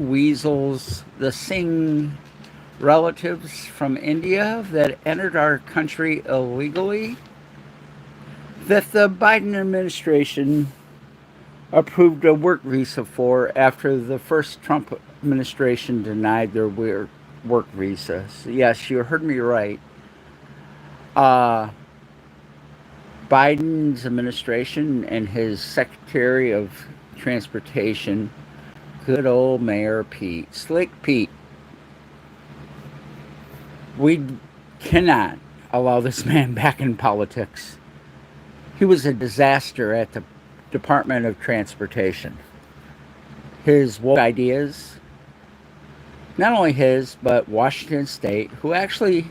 weasels, the Singh relatives from India that entered our country illegally, that the Biden administration approved a work visa for after the first Trump administration denied their work visas. Yes, you heard me right. Uh, Biden's administration and his Secretary of Transportation, good old Mayor Pete, Slick Pete, we cannot allow this man back in politics. He was a disaster at the Department of Transportation. His woke ideas, not only his, but Washington State, who actually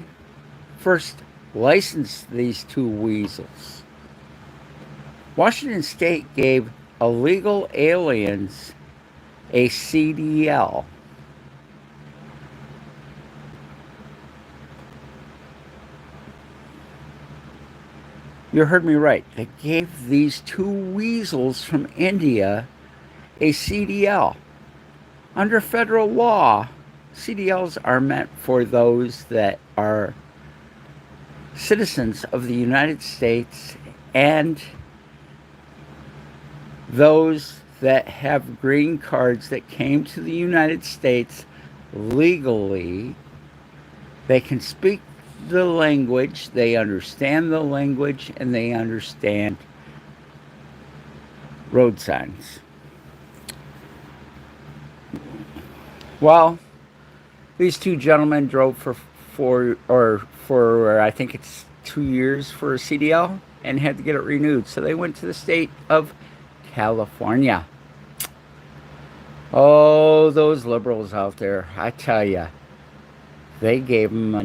first licensed these two weasels. Washington State gave illegal aliens a CDL. You heard me right. They gave these two weasels from India a CDL. Under federal law, CDLs are meant for those that are citizens of the United States and those that have green cards that came to the United States legally. They can speak the language, they understand the language, and they understand road signs. Well, these two gentlemen drove for I think it's 2 years for a CDL and had to get it renewed. So they went to the state of California. Oh, those liberals out there, I tell you, they gave them a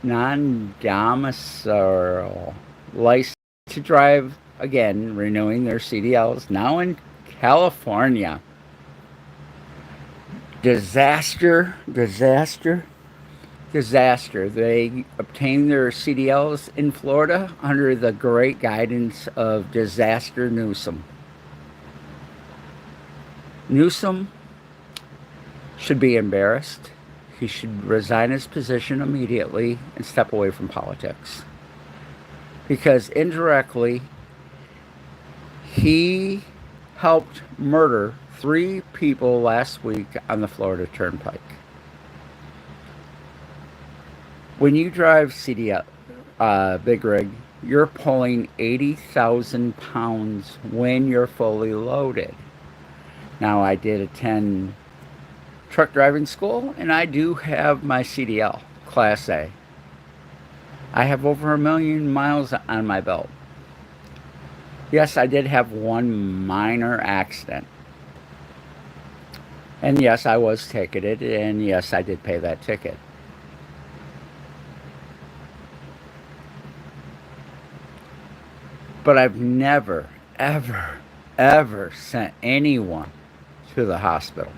non-domicile license to drive, again, renewing their CDLs, now in California. Disaster, disaster, disaster. They obtained their CDLs in Florida under the great guidance of Disaster Newsom. Newsom should be embarrassed. He should resign his position immediately and step away from politics. Because indirectly, he helped murder 3 people last week on the Florida Turnpike. When you drive CDL, big rig, you're pulling 80,000 pounds when you're fully loaded. Now, I did attend truck driving school, and I do have my CDL, Class A. I have over 1,000,000 miles on my belt. Yes, I did have one minor accident. And yes, I was ticketed, and yes, I did pay that ticket. But I've never, ever, ever sent anyone to the hospital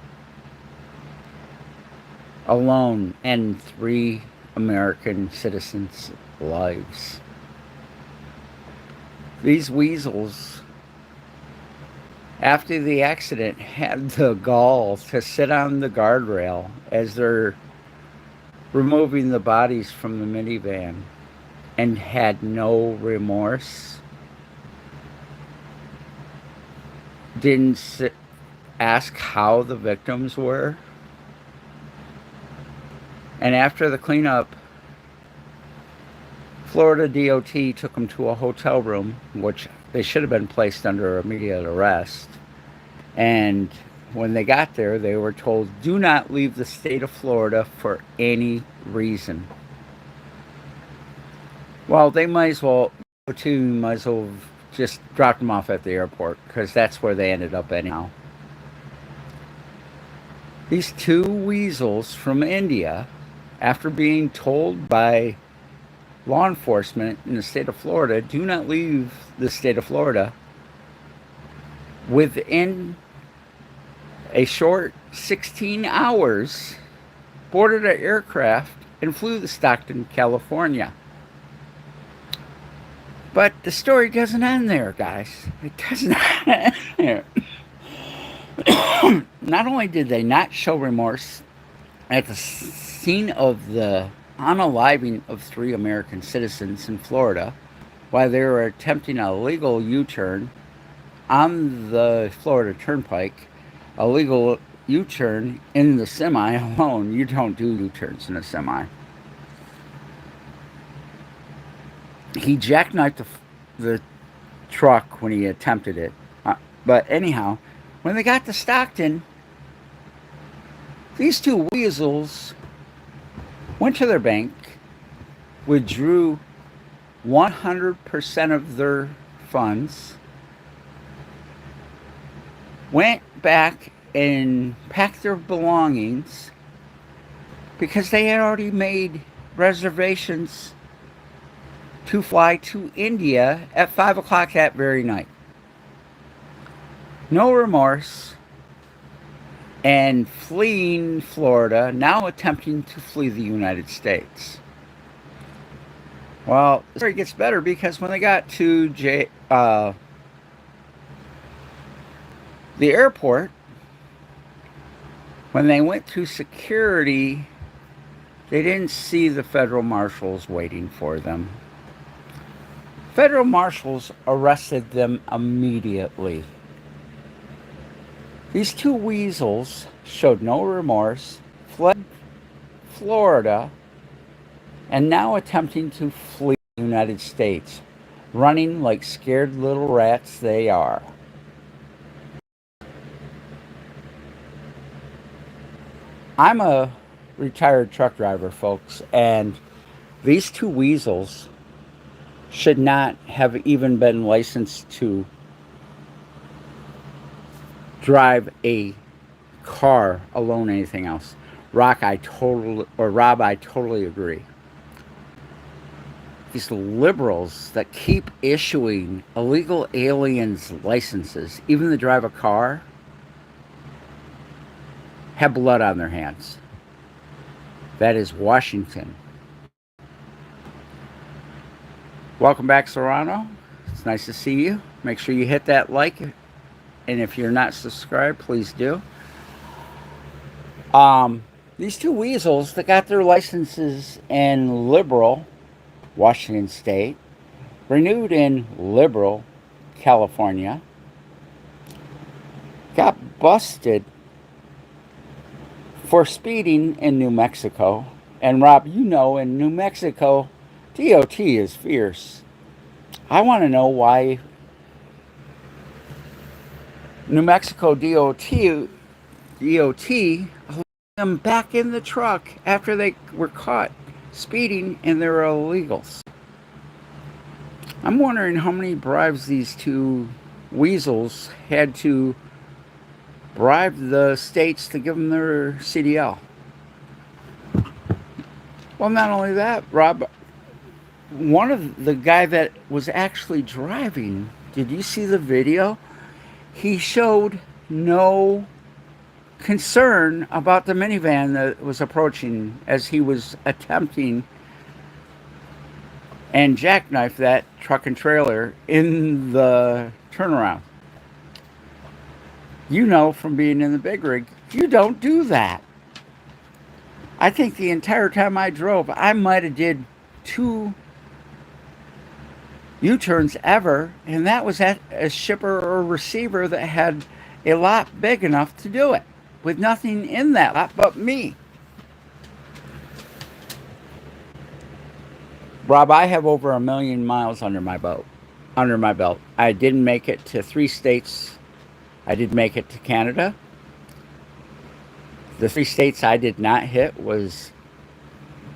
alone and 3 American citizens' lives. These weasels, after the accident, had the gall to sit on the guardrail as they're removing the bodies from the minivan and had no remorse. Didn't ask how the victims were. And after the cleanup, Florida DOT took them to a hotel room, which they should have been placed under immediate arrest. And when they got there, they were told, do not leave the state of Florida for any reason. Well, they might as well, DOT might as well have just dropped them off at the airport, because that's where they ended up anyhow. These 2 weasels from India, after being told by law enforcement in the state of Florida, do not leave the state of Florida, within a short 16 hours, boarded an aircraft and flew to Stockton, California. But the story doesn't end there, guys. It does not end there. Not only did they not show remorse at the scene of the unaliving of three American citizens in Florida while they were attempting a legal U turn on the Florida Turnpike, a legal U turn in the semi alone. You don't do U turns in a semi. He jackknifed the truck when he attempted it. But anyhow, when they got to Stockton, these two weasels went to their bank, withdrew 100% of their funds, went back and packed their belongings because they had already made reservations to fly to India at 5 o'clock that very night. No remorse, and fleeing Florida, now attempting to flee the United States. Well, the story gets better because when they got to the airport, when they went through security, they didn't see the federal marshals waiting for them. Federal marshals arrested them immediately. These two weasels showed no remorse, fled Florida, and now attempting to flee the United States, running like scared little rats they are. I'm a retired truck driver, folks, and these two weasels should not have even been licensed to drive a car alone, anything else. Rob, I totally agree. These liberals that keep issuing illegal aliens licenses, even to drive a car, have blood on their hands. That is Washington. Welcome back, Serrano. It's nice to see you. Make sure you hit that like, and if you're not subscribed, please do. These two weasels that got their licenses in liberal Washington State, renewed in liberal California, got busted for speeding in New Mexico. And Rob, you know, in New Mexico, DOT is fierce. I want to know why New Mexico DOT allowed them back in the truck after they were caught speeding and they were illegals. I'm wondering how many bribes these two weasels had to bribe the states to give them their CDL. Well, not only that, Rob, one of the guy that was actually driving, did you see the video? He showed no concern about the minivan that was approaching as he was attempting and jackknife that truck and trailer in the turnaround. You know from being in the big rig, you don't do that. I think the entire time I drove, I might have did 2 U-turns ever, and that was at a shipper or receiver that had a lot big enough to do it, with nothing in that lot but me. Rob, I have over 1 million miles under my belt. I didn't make it to 3 states. I did make it to Canada. The 3 states I did not hit was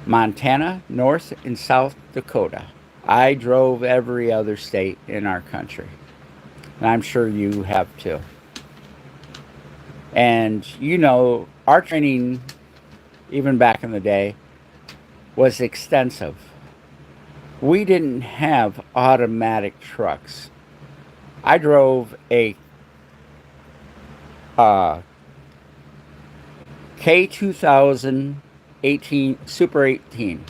Montana, North and South Dakota. I drove every other state in our country. And I'm sure you have too. And you know, our training, even back in the day, was extensive. We didn't have automatic trucks. I drove a K2018 Super 18.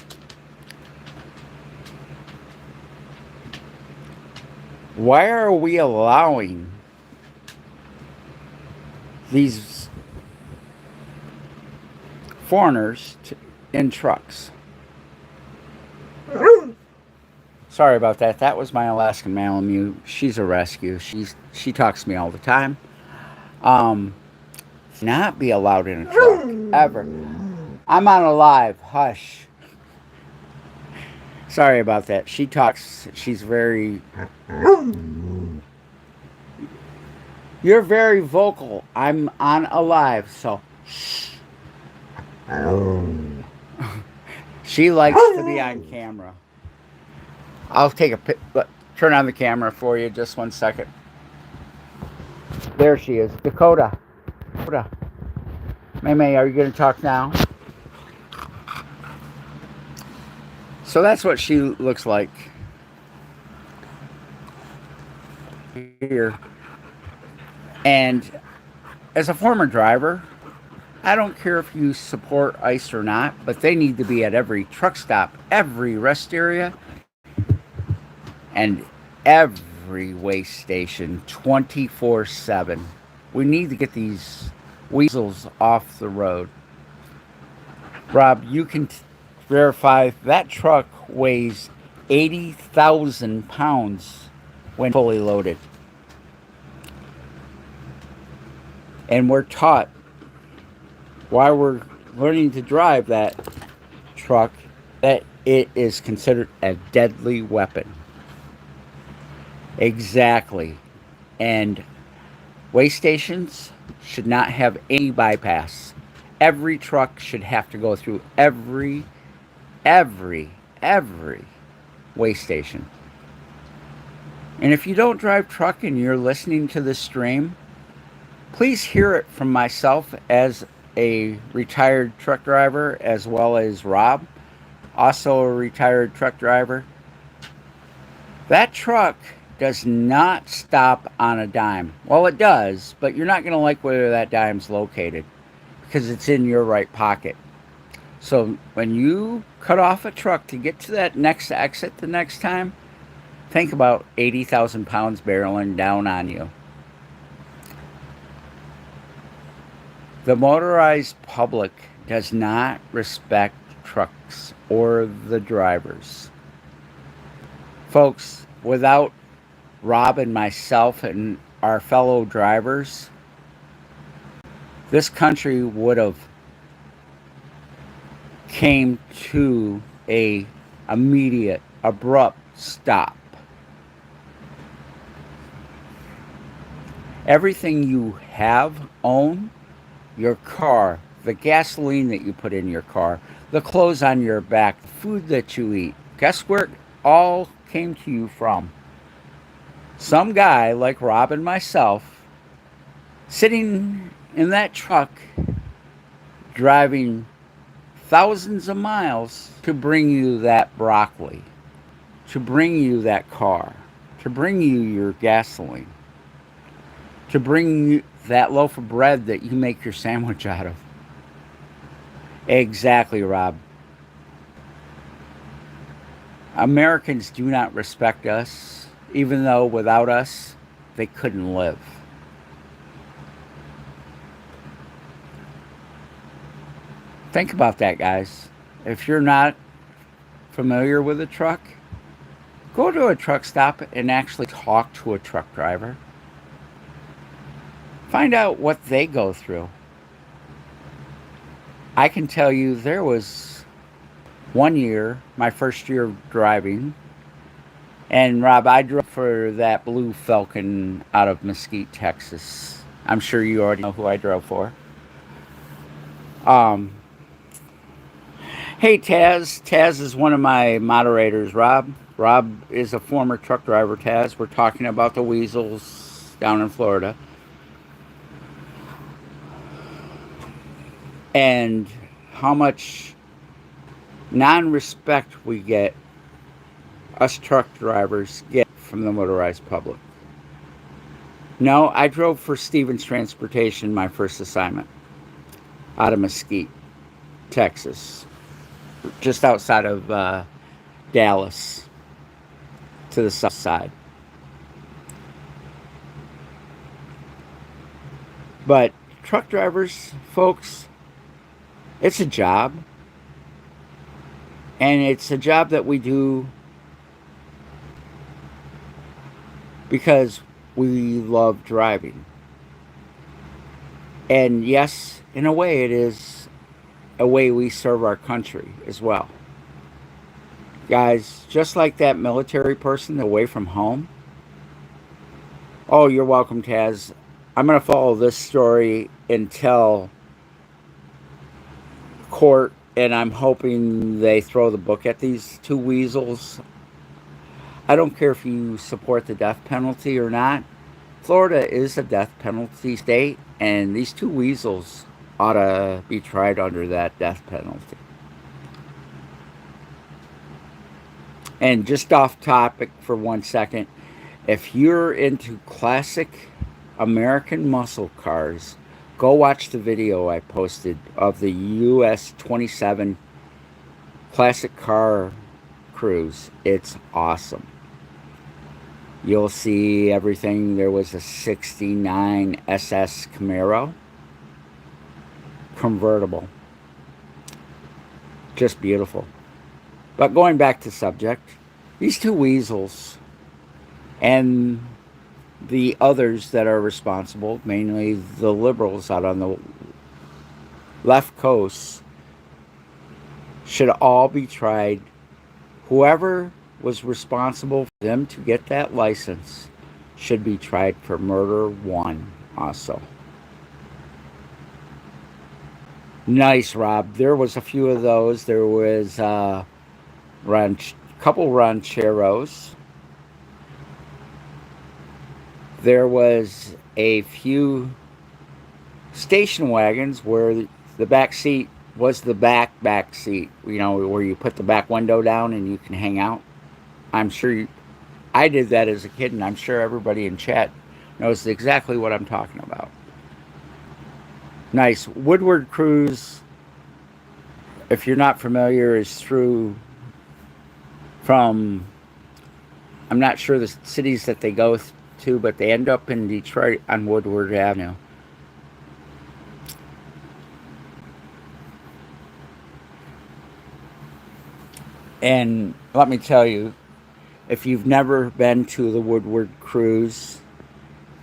Why are we allowing these foreigners in trucks. Sorry about that. That was my Alaskan Malamute. She's a rescue. She talks to me all the time. Um, not be allowed in a truck ever. I'm on a live. Hush. Sorry about that. She talks. She's very. You're very vocal. I'm on a live, so. She likes to be on camera. I'll take a turn on the camera for you. Just 1 second. There she is, Dakota. Dakota. May, are you going to talk now? So that's what she looks like here. And as a former driver, I don't care if you support ICE or not, but they need to be at every truck stop, every rest area, and every waste station 24/7. We need to get these weasels off the road. Rob, you can verify that truck weighs 80,000 pounds when fully loaded. And we're taught while we're learning to drive that truck that it is considered a deadly weapon. Exactly. And waste stations should not have any bypass. Every truck should have to go through every waste station. And if you don't drive truck and you're listening to this stream, please hear it from myself as a retired truck driver, as well as Rob, also a retired truck driver. That truck does not stop on a dime. Well, it does, but you're not going to like where that dime's located because it's in your right pocket. So when you cut off a truck to get to that next exit the next time, think about 80,000 pounds barreling down on you. The motorized public does not respect trucks or the drivers. Folks, without Rob and myself and our fellow drivers, this country would have came to a immediate, abrupt stop. Everything you own, your car, the gasoline that you put in your car, the clothes on your back, the food that you eat, guess where it all came to you from? Some guy like Rob and myself sitting in that truck driving thousands of miles to bring you that broccoli, to bring you that car, to bring you your gasoline, to bring you that loaf of bread that you make your sandwich out of. Exactly, Rob. Americans do not respect us, even though without us, they couldn't live. Think about that, guys. If you're not familiar with a truck, go to a truck stop and actually talk to a truck driver. Find out what they go through. I can tell you there was one year, my first year of driving, and Rob, I drove for that blue Falcon out of Mesquite, Texas. I'm sure you already know who I drove for. Hey, Taz. Taz is one of my moderators, Rob. Rob is a former truck driver, Taz. We're talking about the weasels down in Florida. And how much non-respect we get, us truck drivers get from the motorized public. No, I drove for Stevens Transportation my first assignment out of Mesquite, Texas, just outside of Dallas to the south side. But truck drivers, folks, it's a job. And it's a job that we do because we love driving. And yes, in a way, it is a way we serve our country as well. Guys, just like that military person away from home. Oh, you're welcome, Taz. I'm going to follow this story until court, and I'm hoping they throw the book at these two weasels. I don't care if you support the death penalty or not. Florida is a death penalty state, and these two weasels ought to be tried under that death penalty. And just off topic for 1 second, if you're into classic American muscle cars, go watch the video I posted of the US 27 classic car cruise. It's awesome. You'll see everything. There was a 69 SS Camaro convertible. Just beautiful. But going back to subject, these two weasels and the others that are responsible, mainly the liberals out on the left coast, should all be tried. Whoever was responsible for them to get that license should be tried for murder one also. Nice, Rob. There was a few of those. There was couple rancheros. There was a few station wagons where the back seat was the back seat, you know, where you put the back window down and you can hang out. I'm sure I did that as a kid, and I'm sure everybody in chat knows exactly what I'm talking about. Nice. Woodward Cruise, if you're not familiar, is through from, I'm not sure the cities that they go to, but they end up in Detroit on Woodward Avenue. And let me tell you, if you've never been to the Woodward Cruise,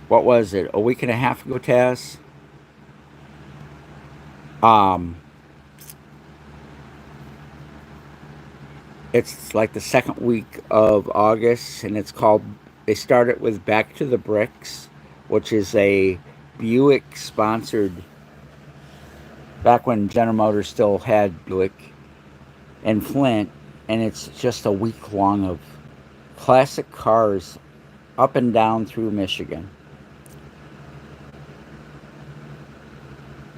what was it, a week and a half ago, Taz? It's like the second week of August, and it's called, they started with Back to the Bricks, which is a Buick sponsored, back when General Motors still had Buick, and Flint, and it's just a week long of classic cars up and down through Michigan.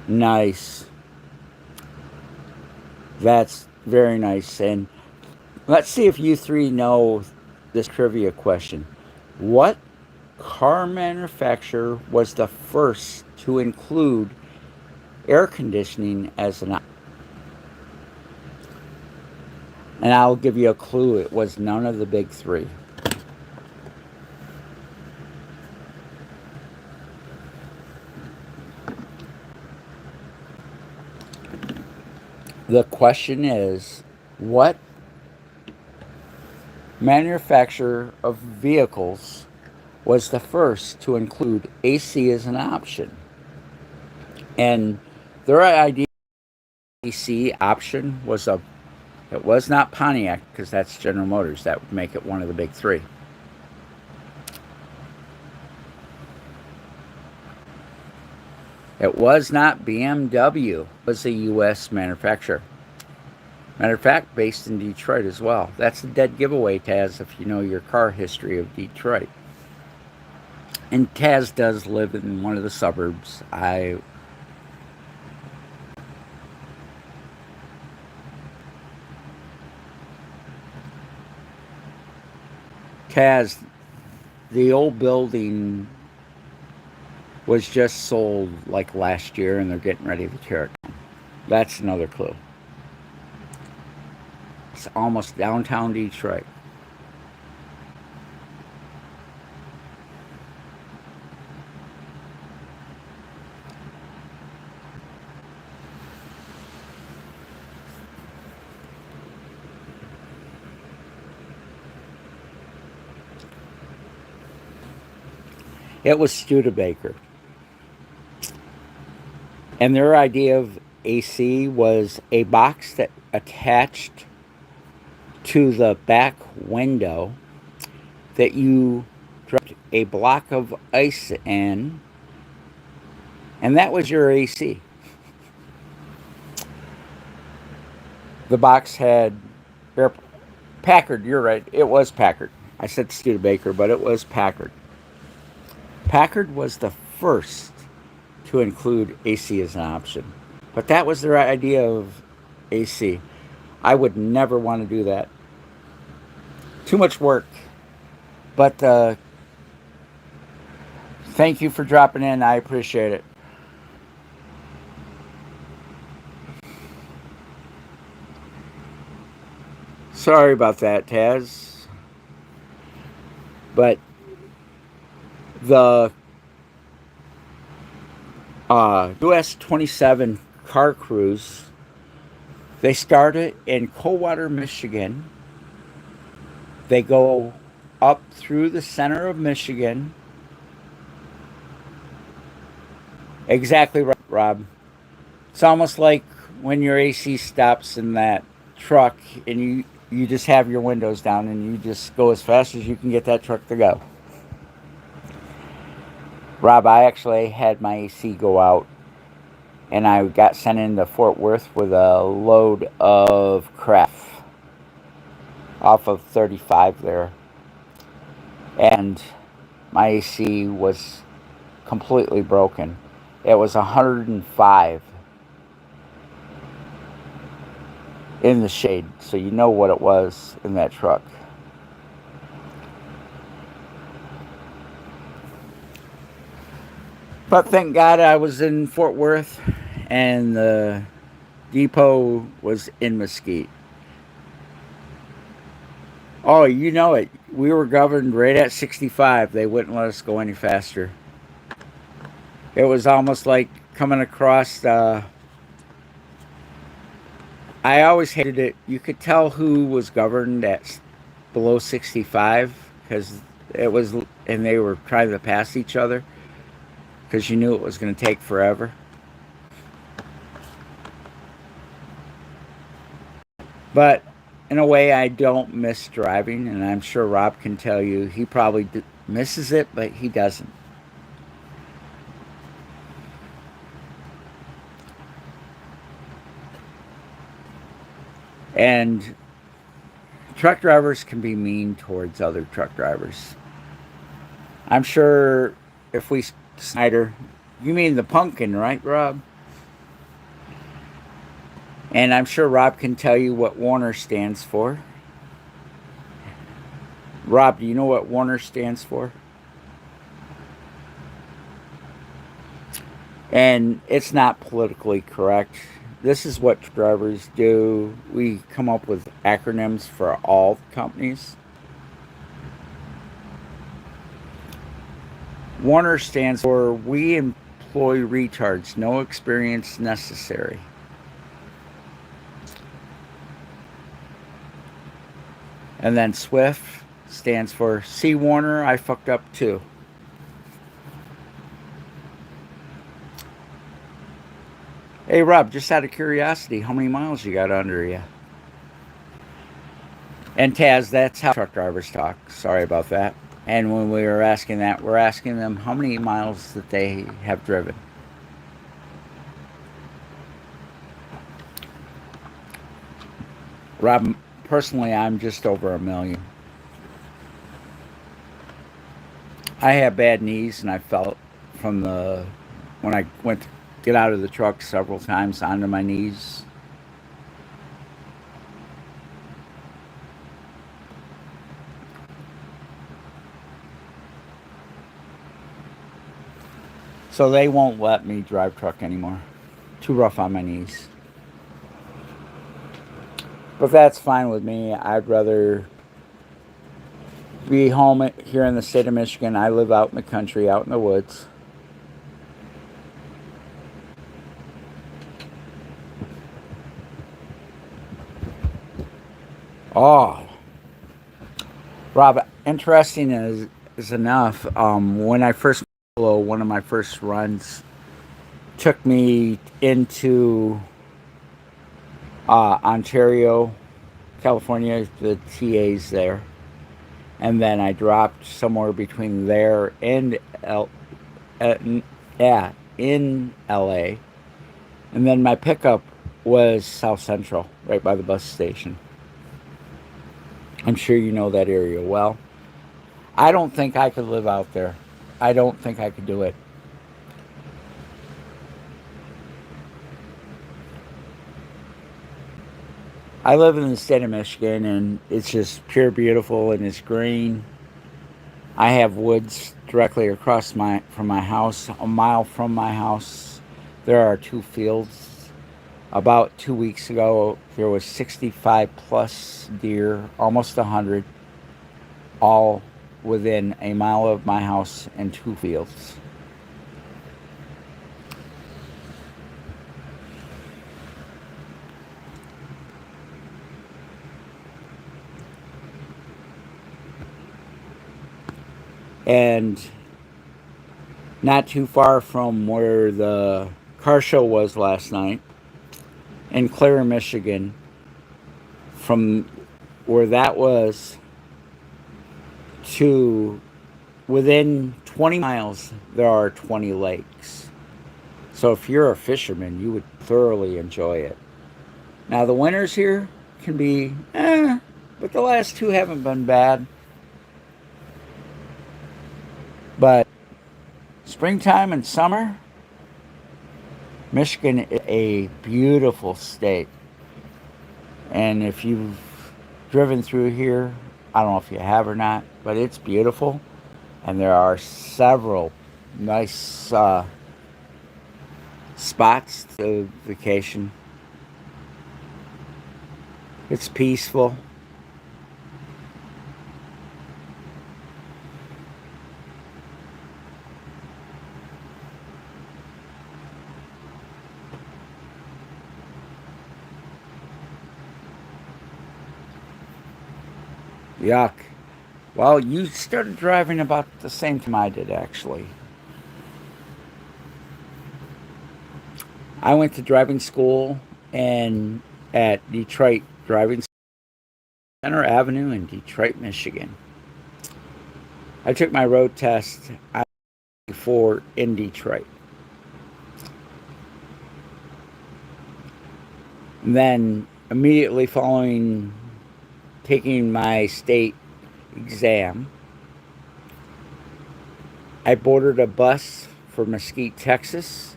Nice. That's very nice. And let's see if you three know this trivia question. What car manufacturer was the first to include air conditioning as an option? And I'll give you a clue. It was none of the big three. The question is, what manufacturer of vehicles was the first to include AC as an option? And their idea of AC option was it was not Pontiac, because that's General Motors. That would make it one of the big three. It was not BMW. It was a U.S. manufacturer. Matter of fact, based in Detroit as well. That's a dead giveaway, Taz, if you know your car history of Detroit. And Taz does live in one of the suburbs. Taz, the old building was just sold like last year, and they're getting ready to tear it down. That's another clue. It's almost downtown Detroit. It was Studebaker. And their idea of AC was a box that attached to the back window that you dropped a block of ice in, and that was your AC. The box had Packard, you're right, it was Packard. I said Studebaker, but it was Packard. Packard was the first to include AC as an option. But that was their idea of AC. I would never want to do that. Too much work. But thank you for dropping in. I appreciate it. Sorry about that, Taz. But the US 27 car cruise, they started in Coldwater, Michigan. They go up through the center of Michigan. Exactly right, Rob. It's almost like when your AC stops in that truck and you just have your windows down and you just go as fast as you can get that truck to go. Rob, I actually had my AC go out and I got sent into Fort Worth with a load of crap off of 35 there. And my AC was completely broken. It was 105 in the shade, so you know what it was in that truck. But thank God I was in Fort Worth and the depot was in Mesquite. Oh, you know it. We were governed right at 65. They wouldn't let us go any faster. It was almost like coming across. I always hated it. You could tell who was governed at below 65 because it was, and they were trying to pass each other because you knew it was going to take forever. But in a way, I don't miss driving, and I'm sure Rob can tell you he probably misses it, but he doesn't. And truck drivers can be mean towards other truck drivers. I'm sure if we Snyder, you mean the pumpkin, right, Rob? And I'm sure Rob can tell you what Warner stands for. Rob, do you know what Warner stands for? And it's not politically correct. This is what drivers do. We come up with acronyms for all companies. Warner stands for We Employ Retards, No Experience Necessary. And then Swift stands for See Warner, I fucked up too. Hey Rob, just out of curiosity, how many miles you got under you? And Taz, that's how truck drivers talk. Sorry about that. And when we were asking that, we're asking them how many miles that they have driven. Rob, personally, I'm just over 1 million. I have bad knees, and I felt from the when I went to get out of the truck several times onto my knees. So they won't let me drive truck anymore. Too rough on my knees. But that's fine with me. I'd rather be home here in the state of Michigan. I live out in the country, out in the woods. Oh, Rob, interesting is enough. When I first one of my first runs, took me into Ontario, California, the TA's there. And then I dropped somewhere between there and uh, yeah, in LA. And then my pickup was South Central, right by the bus station. I'm sure you know that area well. I don't think I could live out there. I don't think I could do it. I live in the state of Michigan, and it's just pure beautiful and it's green. I have woods directly across from my house. A mile from my house, there are two fields. About 2 weeks ago, there was 65 plus deer, almost 100, all within a mile of my house and two fields. And not too far from where the car show was last night in Clare, Michigan, from where that was to within 20 miles, there are 20 lakes. So if you're a fisherman, you would thoroughly enjoy it. Now, the winters here can be, but the last two haven't been bad. But springtime and summer, Michigan is a beautiful state. And if you've driven through here, I don't know if you have or not, but it's beautiful. And there are several nice spots to vacation. It's peaceful. Yuck. Well, you started driving about the same time I did, actually. I went to driving school and at Detroit Driving Center Avenue in Detroit, Michigan. I took my road test before in Detroit. And then immediately following taking my state exam, I boarded a bus for Mesquite, Texas.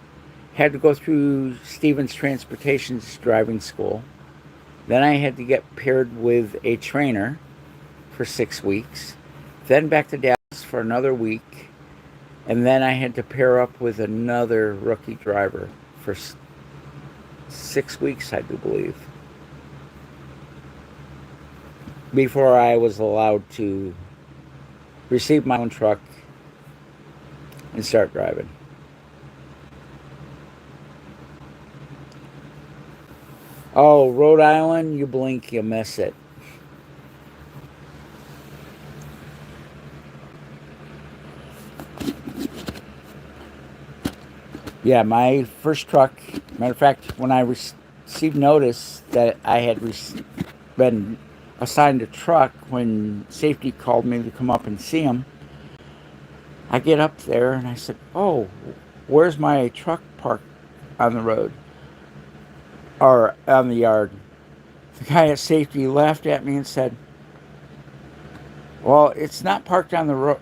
Had to go through Stevens Transportation's driving school. Then I had to get paired with a trainer for 6 weeks. Then back to Dallas for another week. And then I had to pair up with another rookie driver for 6 weeks, I do believe, before I was allowed to receive my own truck and start driving. Oh, Rhode Island, you blink, you miss it. Yeah, my first truck, matter of fact, when I received notice that I had been assigned a truck, when safety called me to come up and see him, I get up there and I said, "Oh, where's my truck parked on the road or on the yard?" The guy at safety laughed at me and said, "Well, it's not parked on the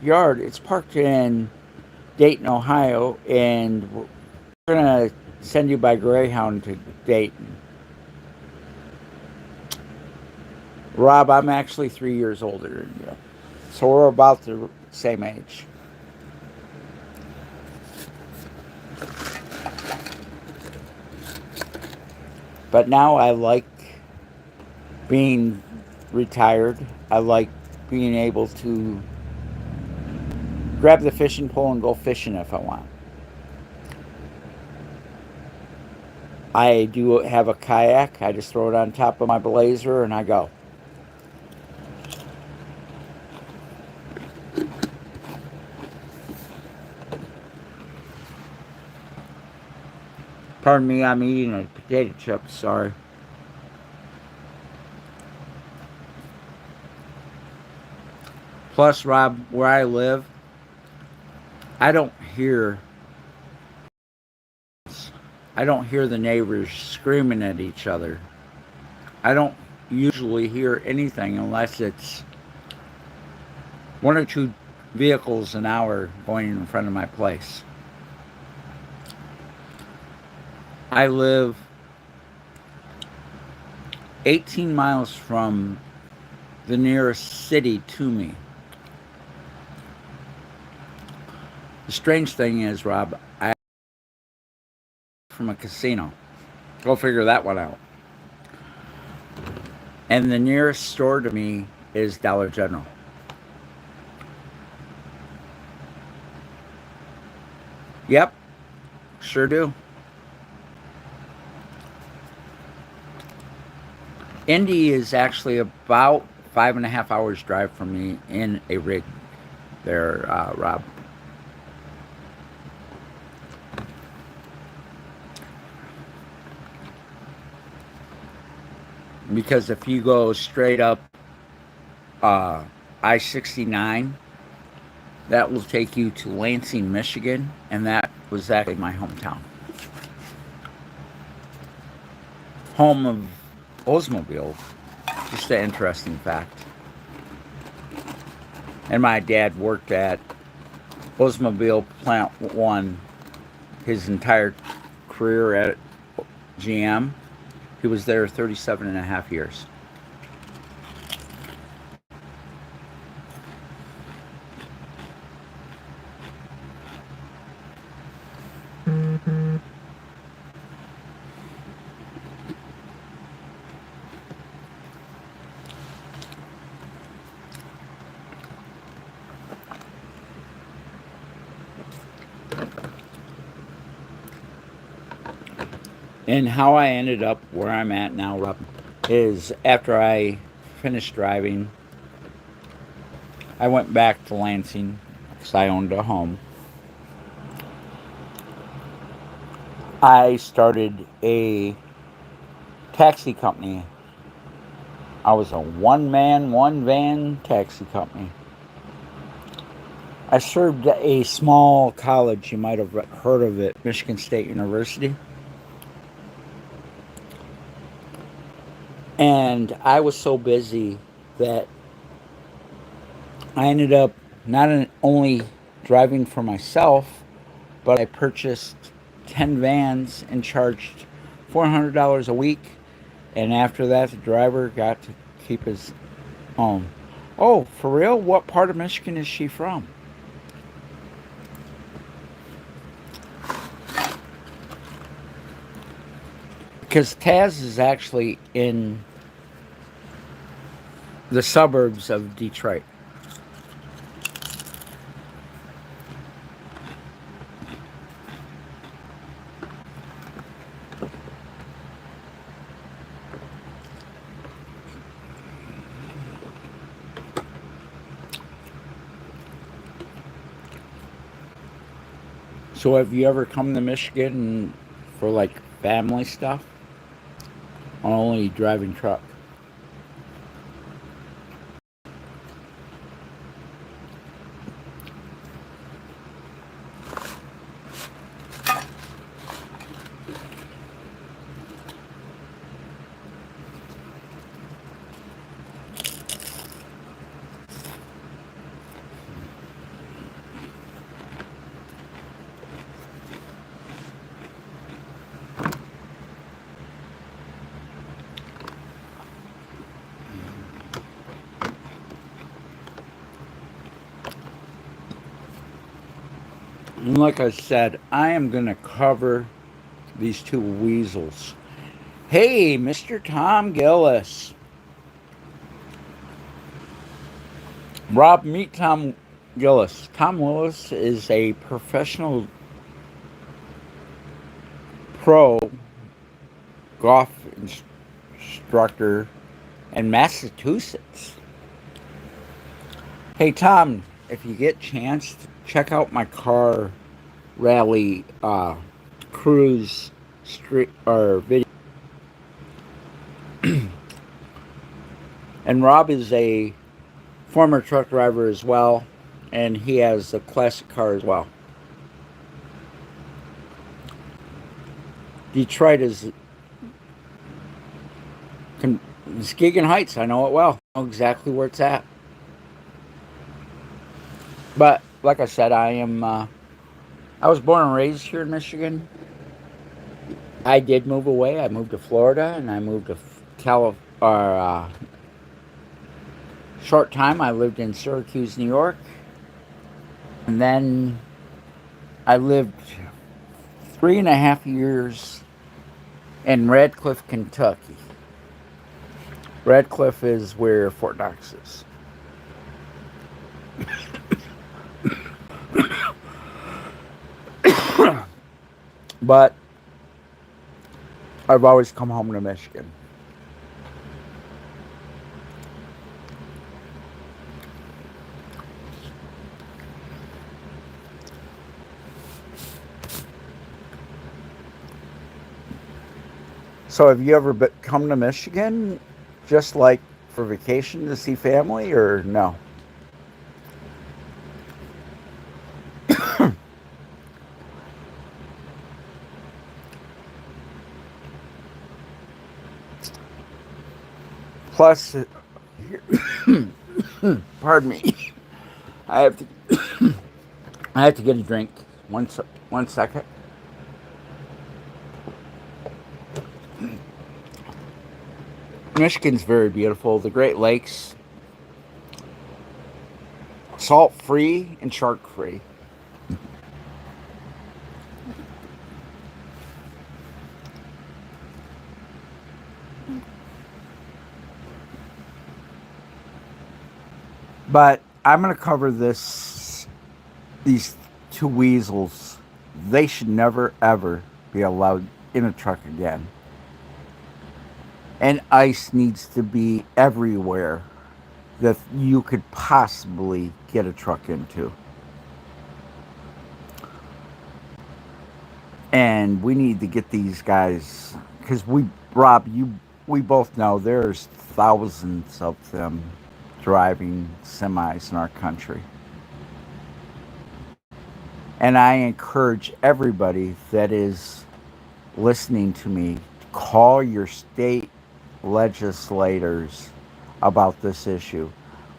yard. It's parked in Dayton, Ohio, and we're going to send you by Greyhound to Dayton." Rob, I'm actually 3 years older than you. So we're about the same age. But now I like being retired. I like being able to grab the fishing pole and go fishing if I want. I do have a kayak. I just throw it on top of my Blazer and I go. Pardon me, I'm eating a potato chip, sorry. Plus, Rob, where I live, I don't hear I don't hear the neighbors screaming at each other. I don't usually hear anything unless it's one or two vehicles an hour going in front of my place. I live 18 miles from the nearest city to me. The strange thing is, Rob, I'm from a casino. Go figure that one out. And the nearest store to me is Dollar General. Yep, sure do. Indy is actually about 5.5 hours drive from me in a rig there, Rob. Because if you go straight up I 69, that will take you to Lansing, Michigan, and that was actually my hometown. Home of Oldsmobile. Just an interesting fact. And my dad worked at Oldsmobile Plant 1 his entire career at GM. He was there 37 and a half years. And how I ended up where I'm at now, Rob, is after I finished driving, I went back to Lansing because I owned a home. I started a taxi company. I was a one man, one van taxi company. I served a small college, you might have heard of it, Michigan State University. And I was so busy that I ended up not only driving for myself, but I purchased 10 vans and charged $400 a week. And after that, the driver got to keep his own. Oh, for real? What part of Michigan is she from? Because Taz is actually in the suburbs of Detroit. So have you ever come to Michigan for like family stuff? Or only driving truck? And like I said, I am going to cover these two weasels. Hey, Mr. Tom Gillis. Rob, meet Tom Gillis. Tom Willis is a professional pro golf instructor in Massachusetts. Hey, Tom, if you get a chance, check out my car rally cruise street or video. And Rob is a former truck driver as well, and he has a classic car as well. Detroit is Muskegon Heights. I know it well. I know exactly where it's at. But like I said, I am. I was born and raised here in Michigan. I did move away. I moved to Florida, and I moved to California. Short time, I lived in Syracuse, New York, and then I lived 3.5 years in Radcliffe, Kentucky. Radcliffe is where Fort Knox is. But I've always come home to Michigan. So have you ever come to Michigan just like for vacation to see family, or no? Plus, pardon me, I have to I have to get a drink. One second. Michigan's very beautiful. The Great Lakes, salt free and shark free. But I'm going to cover these two weasels. They should never ever be allowed in a truck again. And ice needs to be everywhere that you could possibly get a truck into. And we need to get these guys, because we both know there's thousands of them driving semis in our country. And I encourage everybody that is listening to me to call your state legislators about this issue.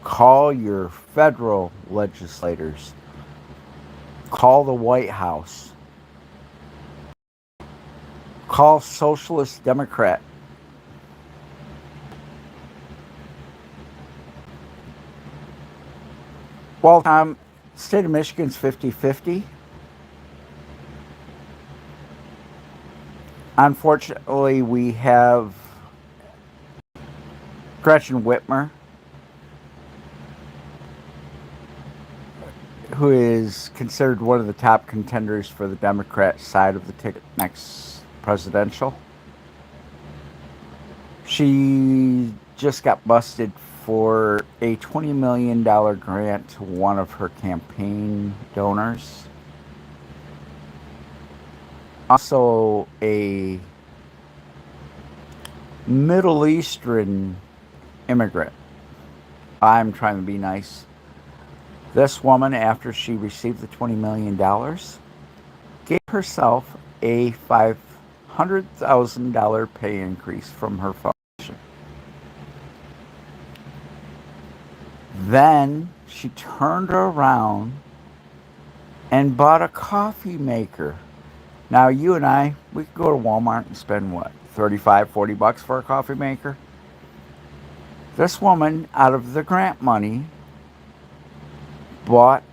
Call your federal legislators. Call the White House. Call Socialist Democrat. Well, state of Michigan's 50-50. Unfortunately, we have Gretchen Whitmer, who is considered one of the top contenders for the Democrat side of the ticket next presidential. She just got busted for a $20 million grant to one of her campaign donors. Also, a Middle Eastern immigrant. I'm trying to be nice. This woman, after she received the $20 million, gave herself a $500,000 pay increase from her foundation. Then she turned around and bought a coffee maker. Now, you and we could go to Walmart and spend what, $35-$40 for a coffee maker? This woman, out of the grant money, bought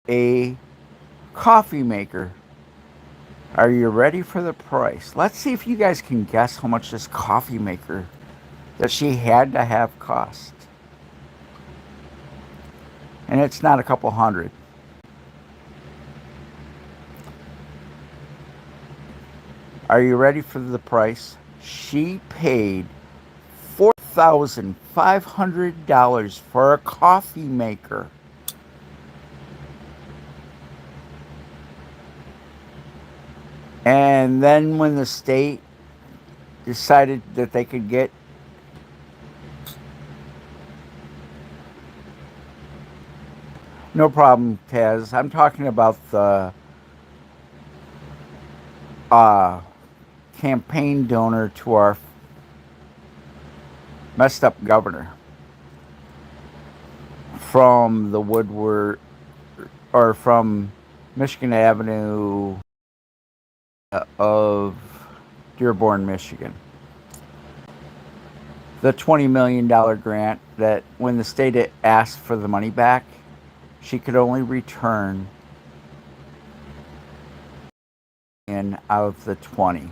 a coffee maker. Are you ready for the price? Let's see if you guys can guess how much this coffee maker that she had to have cost. And it's not a couple hundred. Are you ready for the price? She paid $4,500 for a coffee maker. And then when the state decided that they could get no problem, Taz. I'm talking about the uh, campaign donor to our messed up governor from the Woodward or from Michigan Avenue of Dearborn, Michigan. The $20 million grant that when the state asked for the money back, she could only return in out of the 20.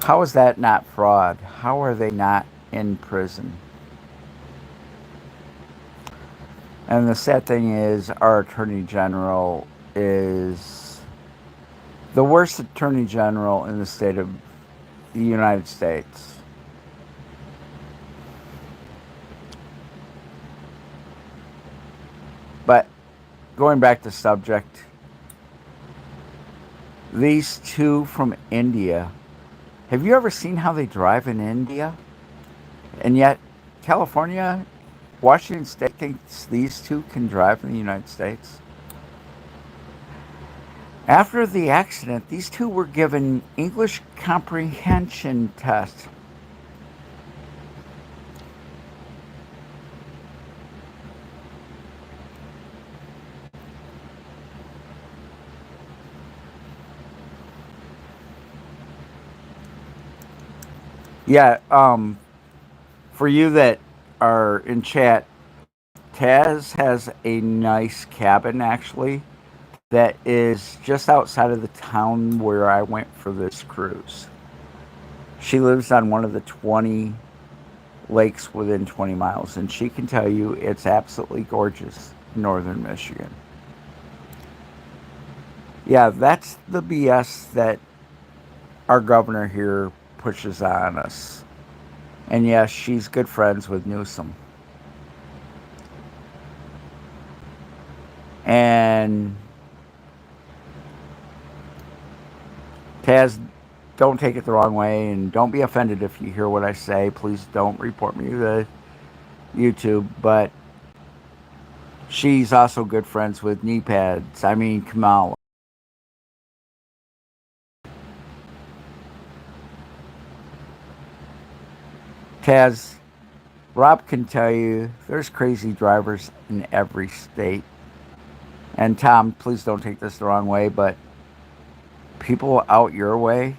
How is that not fraud? How are they not in prison? And the sad thing is, our attorney general is the worst attorney general in the state of the United States. But going back to subject, these two from India, have you ever seen how they drive in India? And yet, California, Washington State thinks these two can drive in the United States. After the accident, these two were given English comprehension tests. Yeah, for you that are in chat, Taz has a nice cabin actually that is just outside of the town where I went for this cruise. She lives on one of the 20 lakes within 20 miles, and she can tell you it's absolutely gorgeous in northern Michigan. Yeah, that's the BS that our governor here pushes on us. And yes, she's good friends with Newsom. And Taz, don't take it the wrong way, and don't be offended if you hear what I say. Please don't report me to YouTube. But she's also good friends with knee pads. I mean, Kamala. Taz, Rob can tell you there's crazy drivers in every state. And Tom, please don't take this the wrong way, but people out your way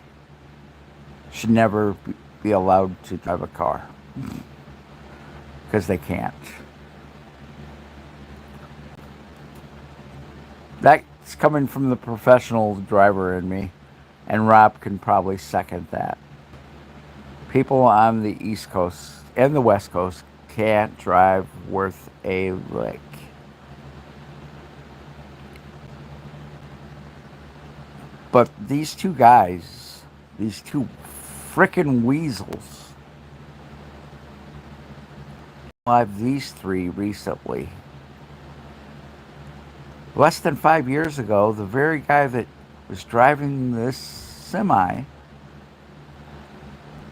should never be allowed to drive a car because they can't. That's coming from the professional driver in me, and Rob can probably second that. People on the East Coast and the West Coast can't drive worth a lick. But these two guys, these two frickin' weasels, live these three recently. Less than 5 years ago, the very guy that was driving this semi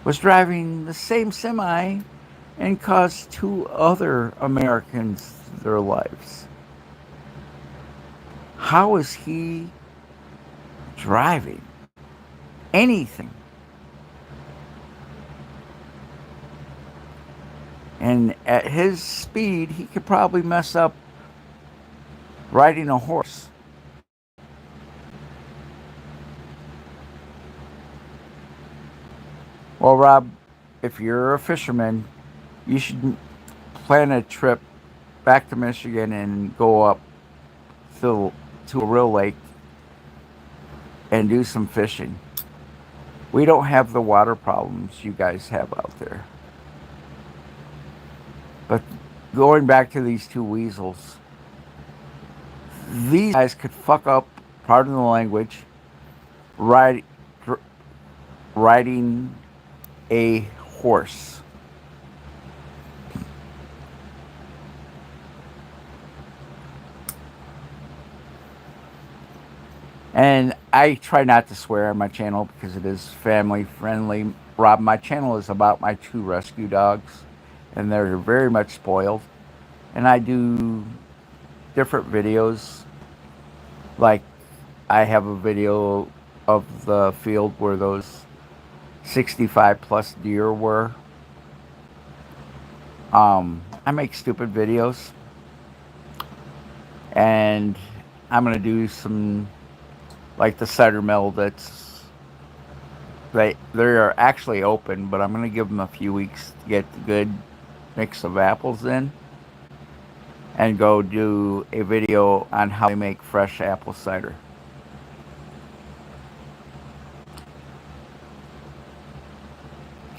was driving the same semi and caused two other Americans their lives. How is he driving anything? And at his speed, he could probably mess up riding a horse. Well, Rob, if you're a fisherman, you should plan a trip back to Michigan and go up to a real lake and do some fishing. We don't have the water problems you guys have out there. But going back to these two weasels, these guys could fuck up, pardon the language, ride, riding a horse. And I try not to swear on my channel because it is family friendly. Rob, my channel is about my two rescue dogs, and they're very much spoiled. And I do different videos. Like, I have a video of the field where those 65 plus deer were. I make stupid videos, and I'm gonna do some like the cider mill. They are actually open, but I'm gonna give them a few weeks to get the good mix of apples in, and go do a video on how they make fresh apple cider.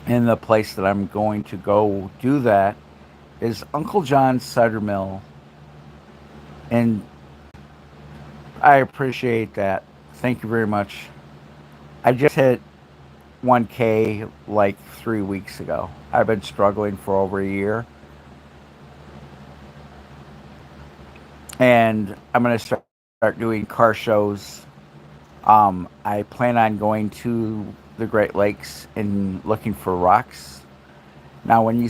And the place that I'm going to go do that is Uncle John's Cider Mill, and I appreciate that. Thank you very much. I just hit 1K like 3 weeks ago. I've been struggling for over a year, and I'm going to start doing car shows. I plan on going to the Great Lakes and looking for rocks. Now, when you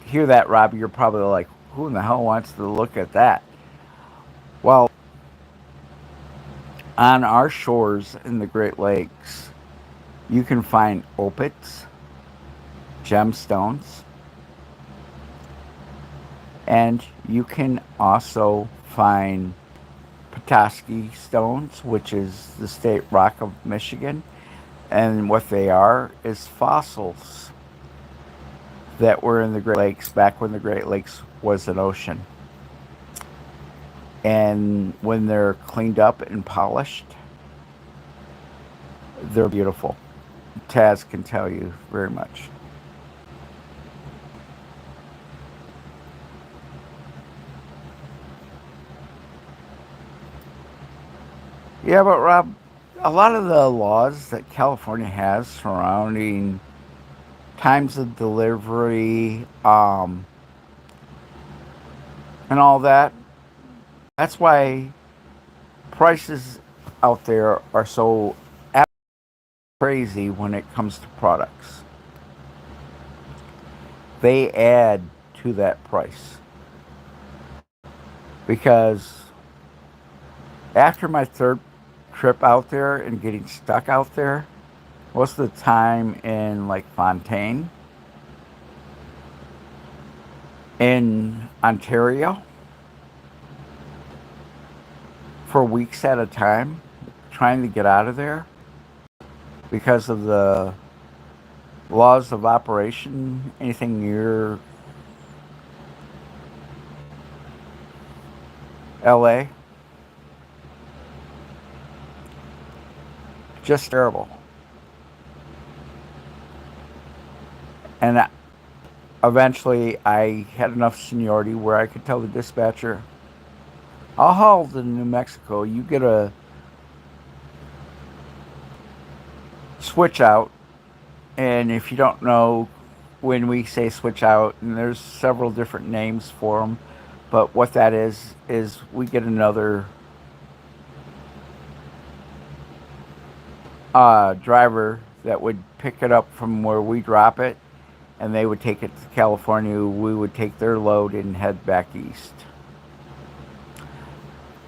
hear that, Robbie, you're probably like, who in the hell wants to look at that? Well, on our shores in the Great Lakes, you can find opets, gemstones, and you can also find Petoskey stones, which is the state rock of Michigan. And what they are is fossils that were in the Great Lakes back when the Great Lakes was an ocean. And when they're cleaned up and polished, they're beautiful. Taz can tell you very much. Yeah, but Rob, a lot of the laws that California has surrounding times of delivery, and all that, that's why prices out there are so crazy when it comes to products. They add to that price because after my third trip out there and getting stuck out there, most of the time in like Fontaine, in Ontario, for weeks at a time, trying to get out of there because of the laws of operation, anything near LA, just terrible. And eventually I had enough seniority where I could tell the dispatcher, I'll haul to New Mexico. You get a switch out. And if you don't know, when we say switch out, and there's several different names for them, but what that is we get another driver that would pick it up from where we drop it, and they would take it to California. We would take their load and head back east.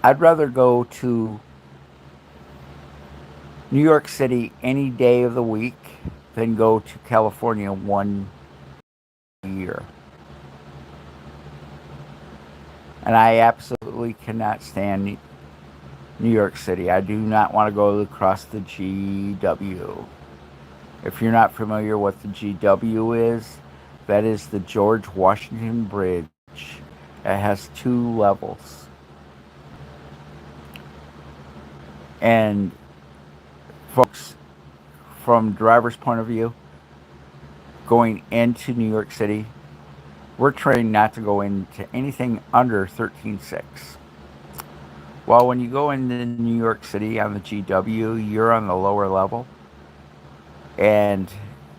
I'd rather go to New York City any day of the week than go to California one year. And I absolutely cannot stand New York City. I do not want to go across the GW. If you're not familiar what the GW is, that is the George Washington Bridge. It has 2 levels. And folks, from driver's point of view, going into New York City, we're trained not to go into anything under 13.6. Well, when you go into New York City on the GW, you're on the lower level, and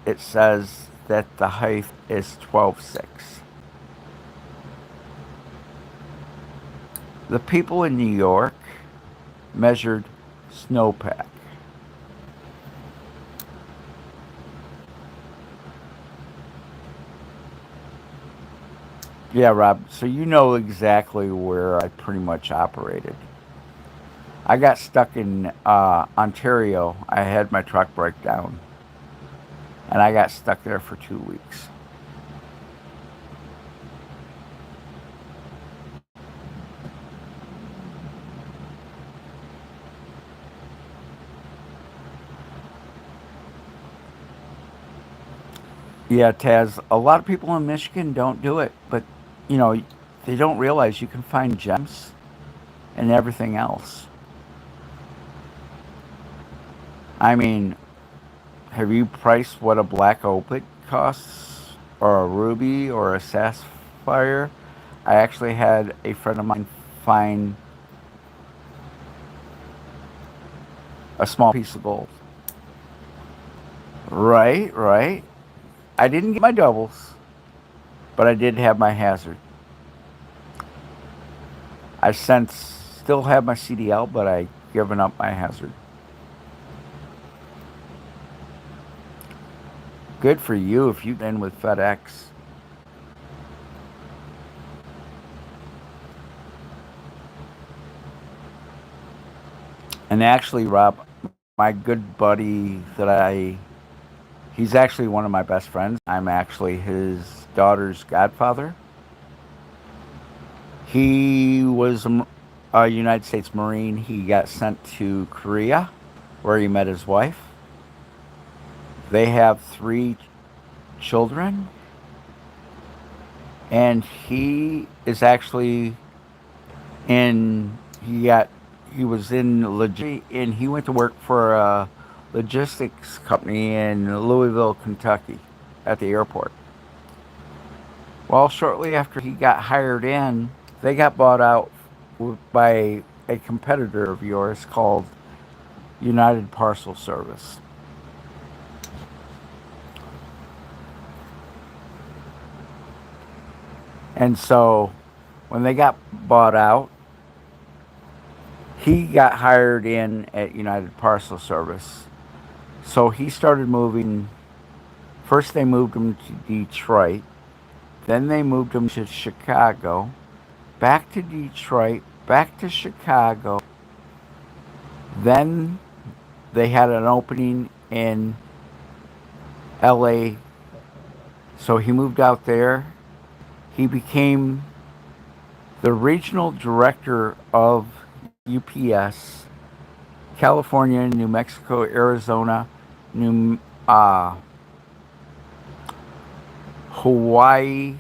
it says that the height is 12.6. The people in New York measured snowpack. Yeah, Rob. So you know exactly where I pretty much operated. I got stuck in Ontario. I had my truck break down, and I got stuck there for 2 weeks. Yeah, Taz. A lot of people in Michigan don't do it, but you know they don't realize you can find gems and everything else. I mean, have you priced what a black opal costs, or a ruby, or a sapphire? I actually had a friend of mine find a small piece of gold. Right, right. I didn't get my doubles, but I did have my hazard. I since still have my CDL, but I given up my hazard. Good for you if you've been with FedEx. And actually, Rob, my good buddy he's actually one of my best friends. I'm actually his daughter's godfather. He was a United States Marine. He got sent to Korea, where he met his wife. They have 3 children, and he is actually in. He was in and he went to work for a logistics company in Louisville, Kentucky, at the airport. Well, shortly after he got hired in, they got bought out by a competitor of yours called United Parcel Service. And so when they got bought out, he got hired in at United Parcel Service. So he started moving. First, they moved him to Detroit. Then they moved him to Chicago. Back to Detroit. Back to Chicago. Then they had an opening in LA. So he moved out there. He became the regional director of UPS, California, New Mexico, Arizona, New Hawaii,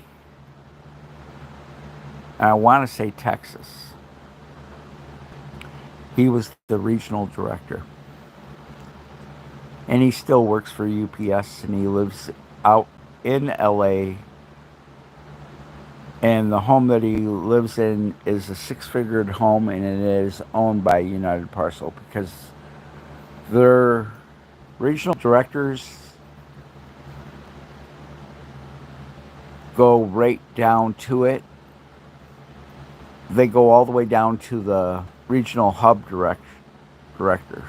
and I want to say Texas. He was the regional director. And he still works for UPS, and he lives out in LA. And the home that he lives in is a six-figured home, and it is owned by United Parcel because their regional directors go right down to it. They go all the way down to the regional hub directors.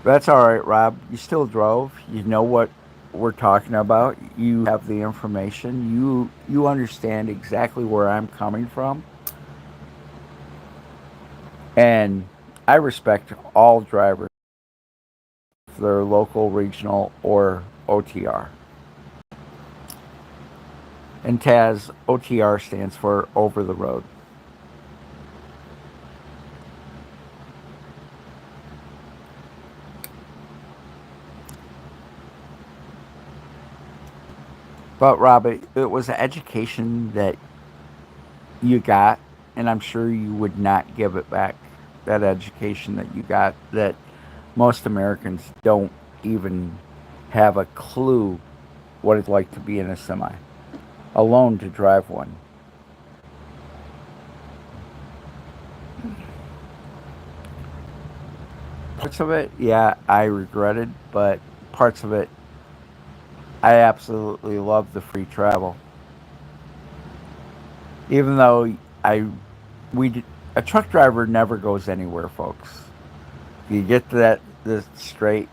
That's all right, Rob. You still drove. You know what we're talking about. You have the information. You understand exactly where I'm coming from. And I respect all drivers, if they're local, regional, or OTR. And Taz, OTR stands for over the road. But Rob, it was an education that you got, and I'm sure you would not give it back. That education that you got, that most Americans don't even have a clue what it's like to be in a semi, alone to drive one. Parts of it, yeah, I regretted, but parts of it, I absolutely love the free travel. Even though I, we, a truck driver never goes anywhere, folks. You get that this straight,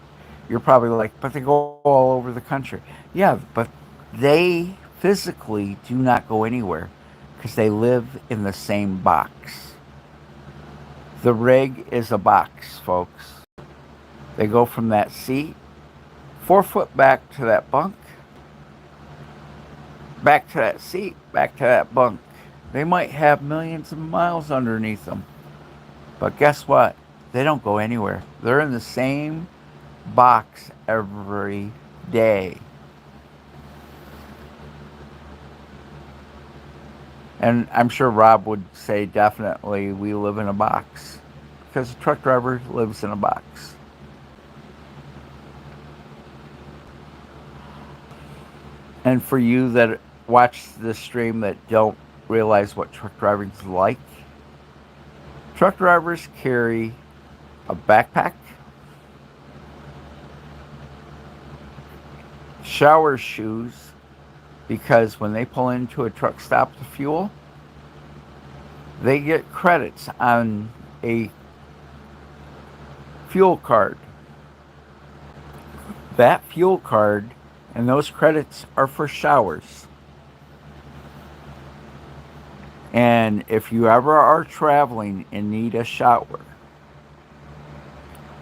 you're probably like, but they go all over the country. Yeah, but they physically do not go anywhere because they live in the same box. The rig is a box, folks. They go from that seat 4 foot back to that bunk, back to that seat, back to that bunk. They might have millions of miles underneath them, but guess what? They don't go anywhere. They're in the same box every day. And I'm sure Rob would say definitely we live in a box because a truck driver lives in a box. And for you that watch this stream that don't realize what truck driving's like, truck drivers carry a backpack, shower shoes, because when they pull into a truck stop to fuel, they get credits on a fuel card. That fuel card and those credits are for showers. And if you ever are traveling and need a shower,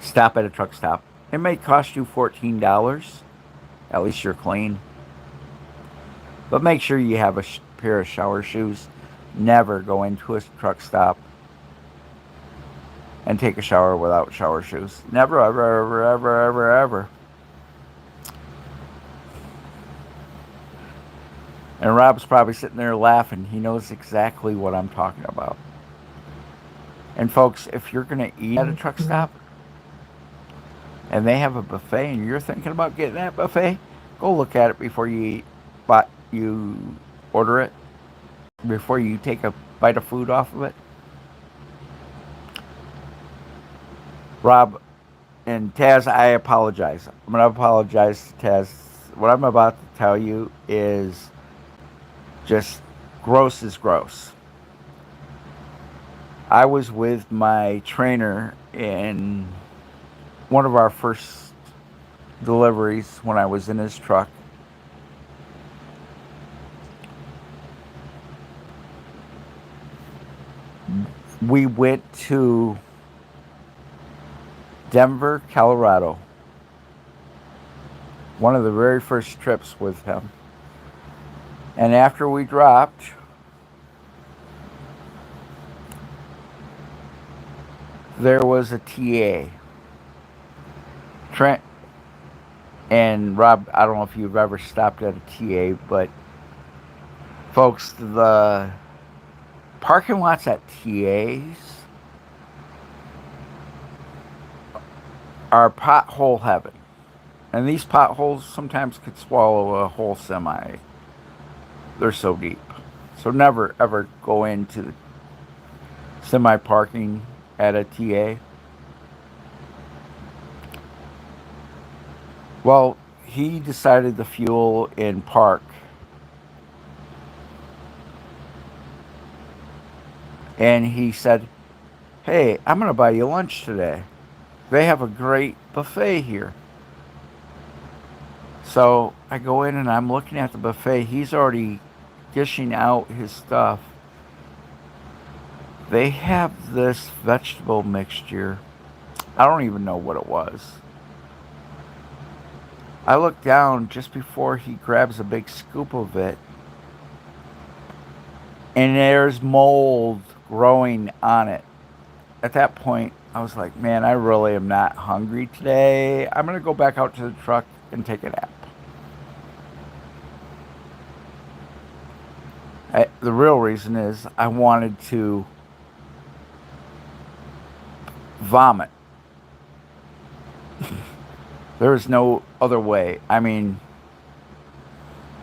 stop at a truck stop. It may cost you $14. At least you're clean. But make sure you have a pair of shower shoes. Never go into a truck stop and take a shower without shower shoes. Never, ever, ever, ever, ever, ever. And Rob's probably sitting there laughing. He knows exactly what I'm talking about. And folks, if you're going to eat at a truck stop and they have a buffet and you're thinking about getting that buffet, go look at it before you eat. But you order it, before you take a bite of food off of it. Rob and Taz, I apologize. I'm going to apologize to Taz. What I'm about to tell you is just gross is gross. I was with my trainer in one of our first deliveries when I was in his truck. We went to Denver, Colorado. One of the very first trips with him. And after we dropped, there was a TA. Trent and Rob, I don't know if you've ever stopped at a TA, but folks, the parking lots at TAs are pothole heaven. And these potholes sometimes could swallow a whole semi. They're so deep. So never ever go into semi parking at a TA. Well, he decided to fuel in park. And he said, hey, I'm going to buy you lunch today. They have a great buffet here. So I go in and I'm looking at the buffet. He's already dishing out his stuff. They have this vegetable mixture. I don't even know what it was. I look down just before he grabs a big scoop of it, and there's mold growing on it. At that point, I was like, man, I really am not hungry today. I'm going to go back out to the truck and take a nap. The real reason is I wanted to vomit. There is no other way. I mean,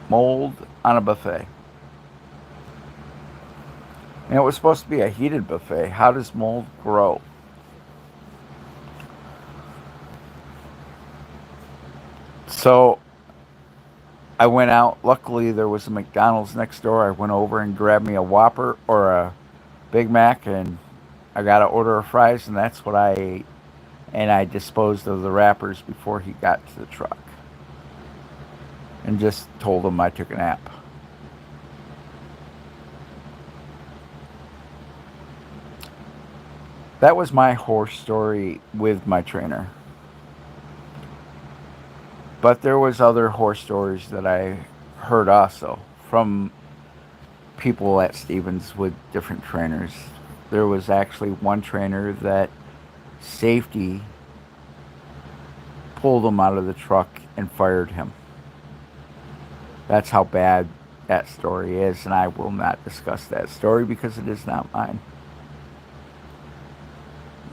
mold on a buffet. And it was supposed to be a heated buffet. How does mold grow? So I went out. Luckily, there was a McDonald's next door. I went over and grabbed me a Whopper or a Big Mac, and I got an order of fries, and that's what I ate. And I disposed of the wrappers before he got to the truck, and just told him I took a nap. That was my horse story with my trainer. But there was other horse stories that I heard also from people at Stevens with different trainers. There was actually one trainer that safety pulled him out of the truck and fired him. That's how bad that story is, and I will not discuss that story because it is not mine.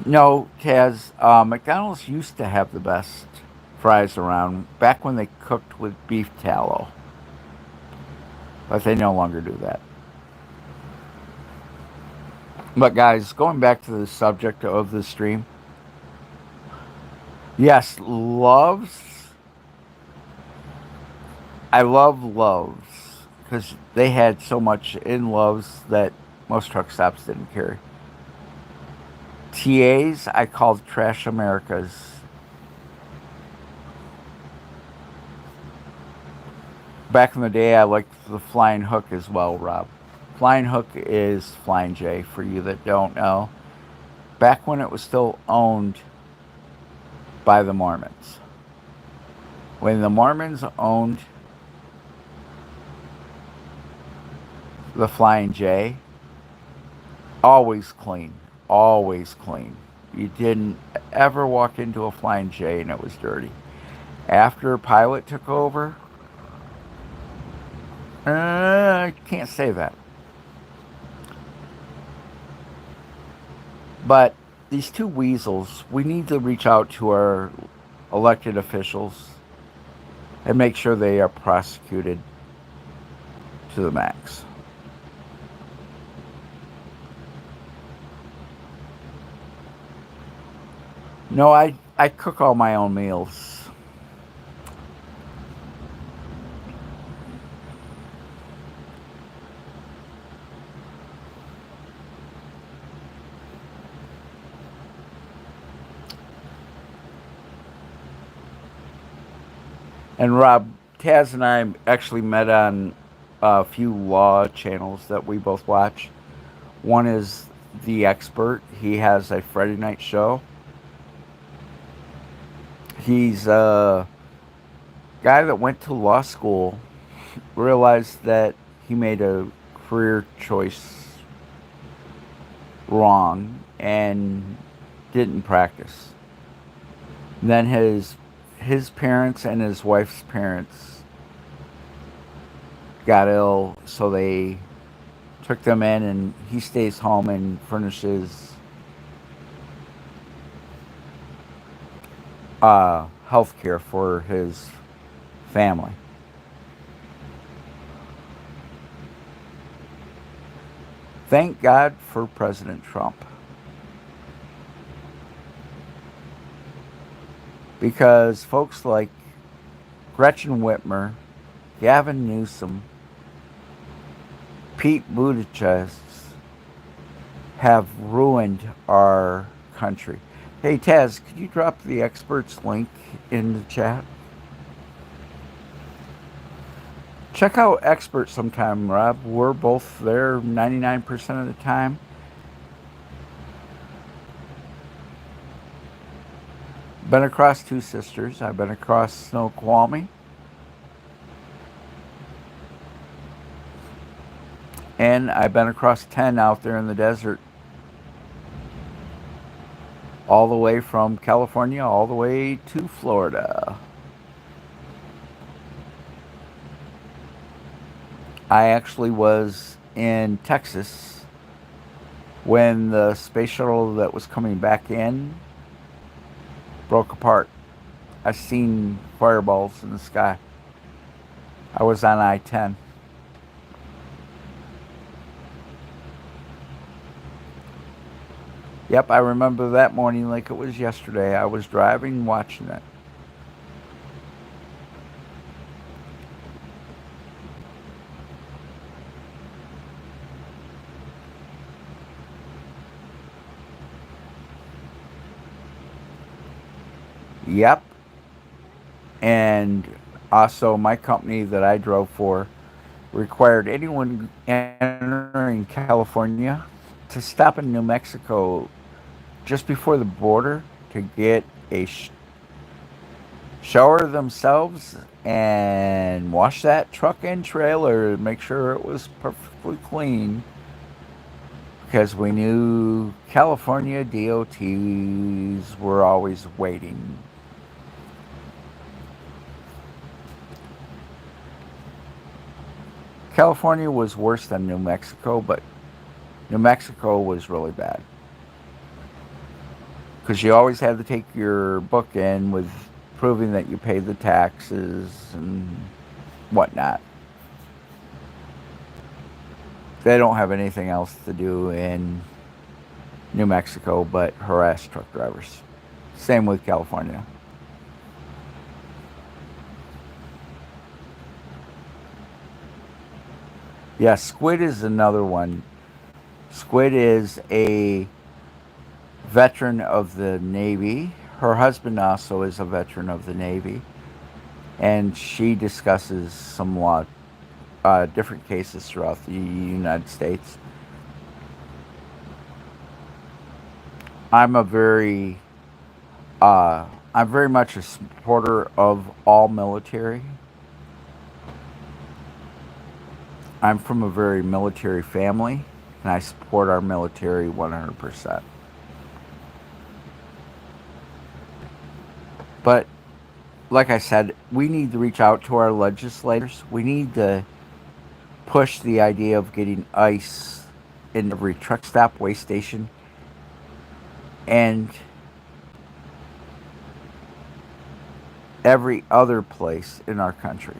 No, Taz, McDonald's used to have the best fries around back when they cooked with beef tallow, but they no longer do that. But guys, going back to the subject of the stream, yes, Loves. I love Loves because they had so much in Loves that most truck stops didn't carry. TAs, I called Trash Americas. Back in the day, I liked the Flying Hook as well, Rob. Flying Hook is Flying J, for you that don't know. Back when it was still owned by the Mormons. When the Mormons owned the Flying J, always clean. Always clean. You didn't ever walk into a Flying J and it was dirty. After Pilot took over, I can't say that. But these two weasels, we need to reach out to our elected officials and make sure they are prosecuted to the max. No, I cook all my own meals. And Rob, Taz and I actually met on a few law channels that we both watch. One is The Expert. He has a Friday night show. He's a guy that went to law school, realized that he made a career choice wrong and didn't practice. Then his parents and his wife's parents got ill, so they took them in, and he stays home and furnishes health care for his family. Thank God for President Trump. Because folks like Gretchen Whitmer, Gavin Newsom, Pete Buttigieg have ruined our country. Hey Taz, could you drop the experts link in the chat? Check out Expert sometime, Rob. We're both there 99% of the time. Been across two sisters. I've been across Snoqualmie. And I've been across 10 out there in the desert. All the way from California all the way to Florida. I actually was in Texas when the space shuttle that was coming back in broke apart. I seen fireballs in the sky. I was on I-10. Yep, I remember that morning like it was yesterday. I was driving, watching it. Yep. And also, my company that I drove for required anyone entering California to stop in New Mexico just before the border to get a shower themselves and wash that truck and trailer, make sure it was perfectly clean, because we knew California DOTs were always waiting. California was worse than New Mexico, but New Mexico was really bad because you always had to take your book in with proving that you paid the taxes and whatnot. They don't have anything else to do in New Mexico but harass truck drivers. Same with California. Yeah, Squid is another one. Squid is a veteran of the Navy. Her husband also is a veteran of the Navy. And she discusses some different cases throughout the United States. I'm a very, I'm very much a supporter of all military. I'm from a very military family, and I support our military 100%. But like I said, we need to reach out to our legislators. We need to push the idea of getting ice in every truck stop, way station, and every other place in our country.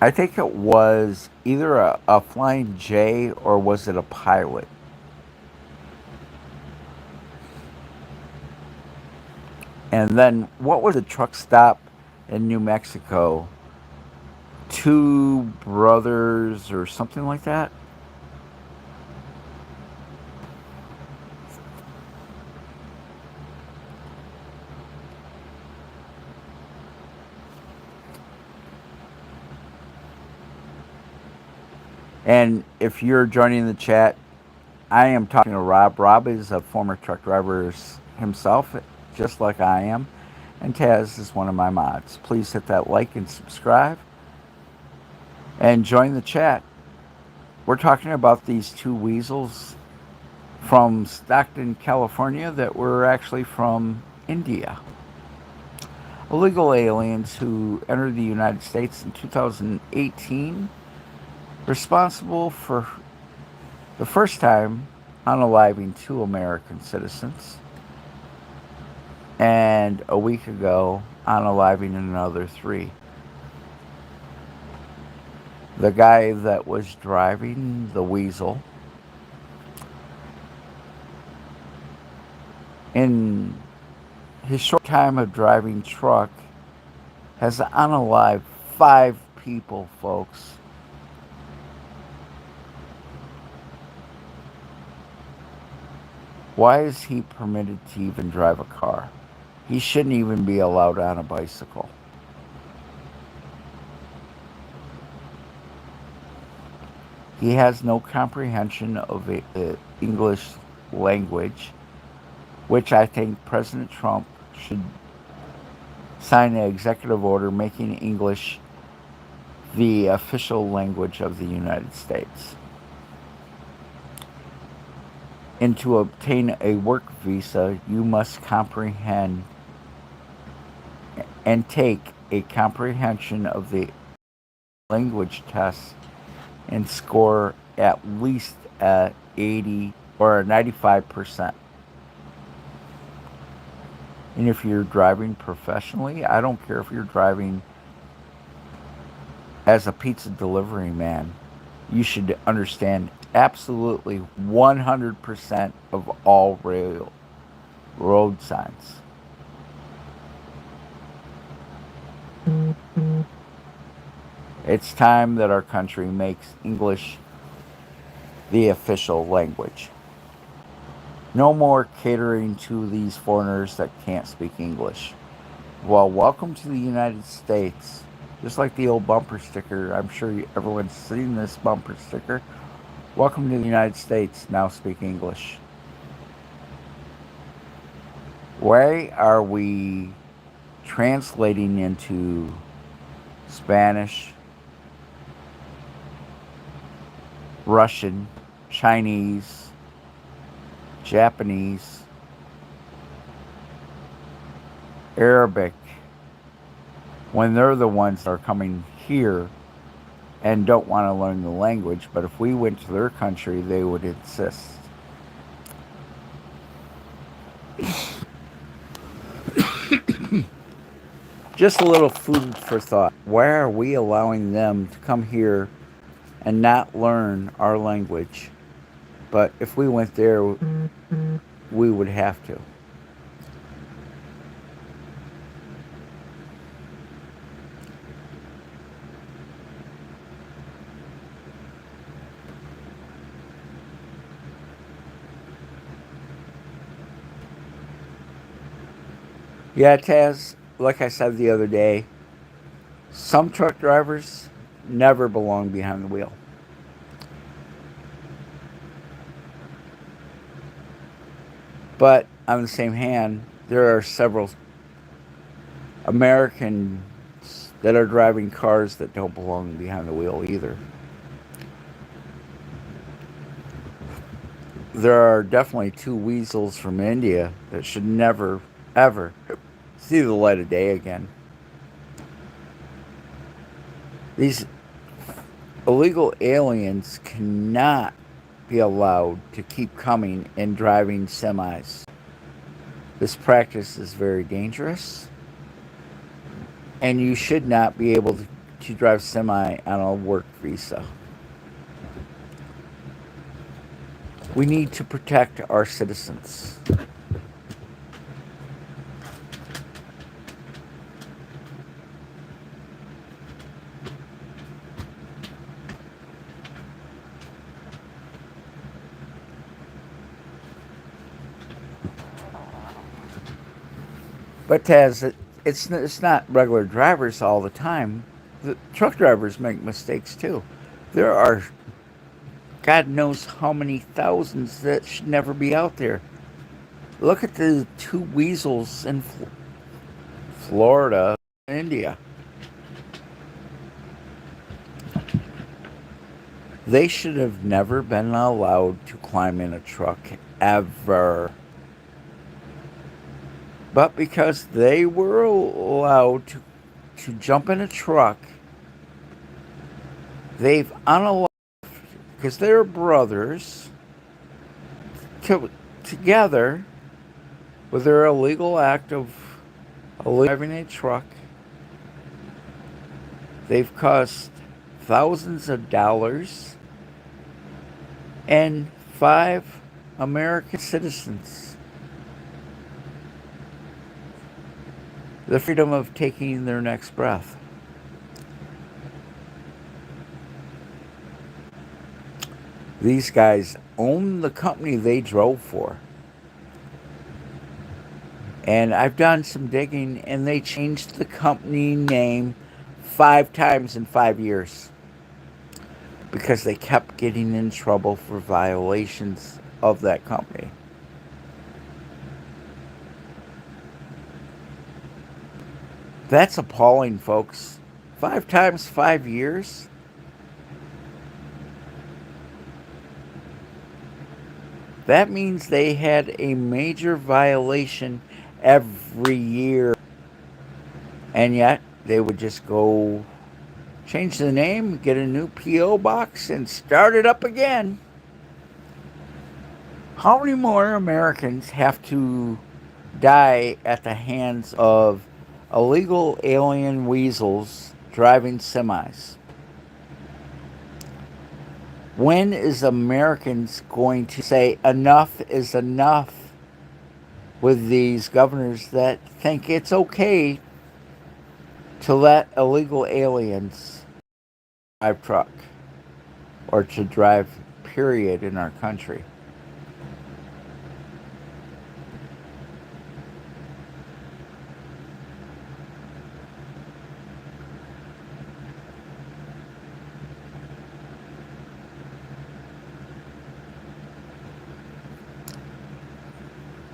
I think it was either a Flying J or was it a pilot? And then what was the truck stop in New Mexico? Two brothers or something like that? And if you're joining the chat, I am talking to Rob. Rob is a former truck driver himself, just like I am. And Taz is one of my mods. Please hit that like and subscribe and join the chat. We're talking about these two weasels from Stockton, California, that were actually from India. Illegal aliens who entered the United States in 2018, responsible for the first time unaliving two American citizens, and a week ago unaliving another three. The guy that was driving the weasel, in his short time of driving truck, has unalived 5 people, folks. Why is he permitted to even drive a car? He shouldn't even be allowed on a bicycle. He has no comprehension of English language, which I think President Trump should sign an executive order making English the official language of the United States. And to obtain a work visa, you must comprehend and take a comprehension of the language test and score at least at 80 or 95%. And if you're driving professionally, I don't care if you're driving as a pizza delivery man, you should understand absolutely 100% of all road signs. It's time that our country makes English the official language. No more catering to these foreigners that can't speak English. Well, welcome to the United States. Just like the old bumper sticker, I'm sure everyone's seen this bumper sticker. Welcome to the United States, now speak English. Why are we translating into Spanish, Russian, Chinese, Japanese, Arabic, when they're the ones that are coming here and don't want to learn the language, but if we went to their country, they would insist. Just a little food for thought. Why are we allowing them to come here and not learn our language? But if we went there, we would have to. Yeah, Taz, like I said the other day, some truck drivers never belong behind the wheel. But on the same hand, there are several Americans that are driving cars that don't belong behind the wheel either. There are definitely two weasels from India that should never, ever see the light of day again. These illegal aliens cannot be allowed to keep coming and driving semis. This practice is very dangerous, and you should not be able to drive semi on a work visa. We need to protect our citizens. But Taz, it's not regular drivers all the time. The truck drivers make mistakes too. There are God knows how many thousands that should never be out there. Look at the two weasels in Florida, India. They should have never been allowed to climb in a truck ever. But because they were allowed to jump in a truck, they've unallowed, because they're brothers, together with their illegal act of driving a truck, they've cost thousands of dollars and 5 American citizens the freedom of taking their next breath. These guys own the company they drove for. And I've done some digging, and they changed the company name 5 times in 5 years because they kept getting in trouble for violations of that company. That's appalling, folks. 5 times 5 years? That means they had a major violation every year. And yet, they would just go change the name, get a new P.O. box, and start it up again. How many more Americans have to die at the hands of illegal alien weasels driving semis? When is Americans going to say enough is enough with these governors that think it's okay to let illegal aliens drive truck or to drive period in our country.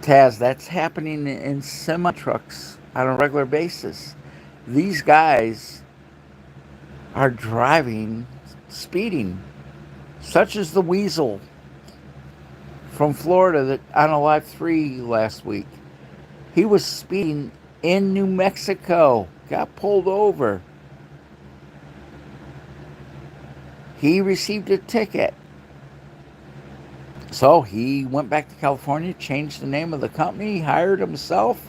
Taz, that's happening in semi trucks on a regular basis. These guys are driving, speeding, such as the weasel from Florida that on a Live 3 last week. He was speeding in New Mexico, got pulled over. He received a ticket. So he went back to California, changed the name of the company, hired himself,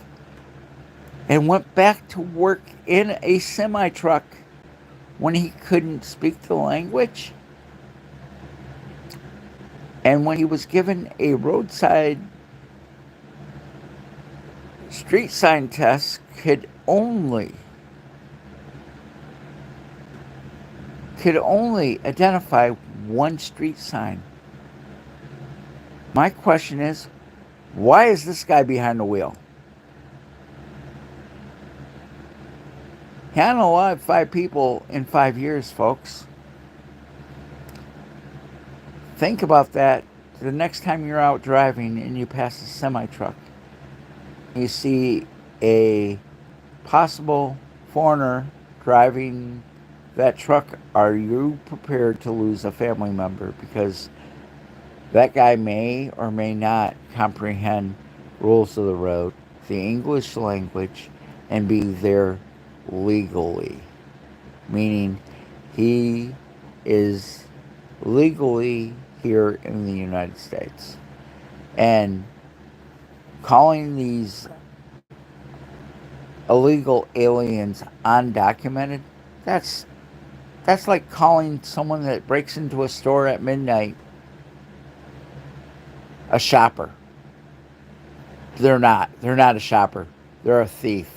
and went back to work in a semi truck when he couldn't speak the language. And when he was given a roadside street sign test, could only identify one street sign. My question is, why is this guy behind the wheel? He unalived 5 people in 5 years, folks. Think about that the next time you're out driving and you pass a semi-truck. You see a possible foreigner driving that truck. Are you prepared to lose a family member? Because that guy may or may not comprehend rules of the road, the English language, and be there legally. Meaning he is legally here in the United States. And calling these illegal aliens undocumented, that's like calling someone that breaks into a store at midnight a shopper. They're not. They're not a shopper. They're a thief.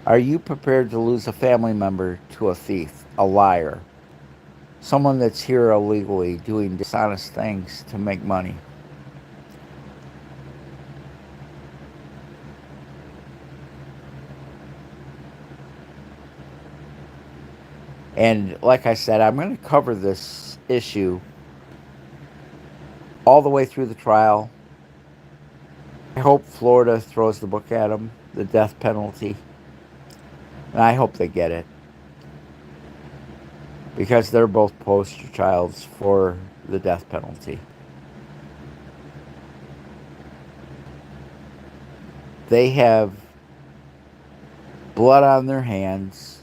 Are you prepared to lose a family member to a thief, a liar, someone that's here illegally doing dishonest things to make money? And like I said, I'm going to cover this issue all the way through the trial. I hope Florida throws the book at them, the death penalty. And I hope they get it. Because they're both poster childs for the death penalty. They have blood on their hands.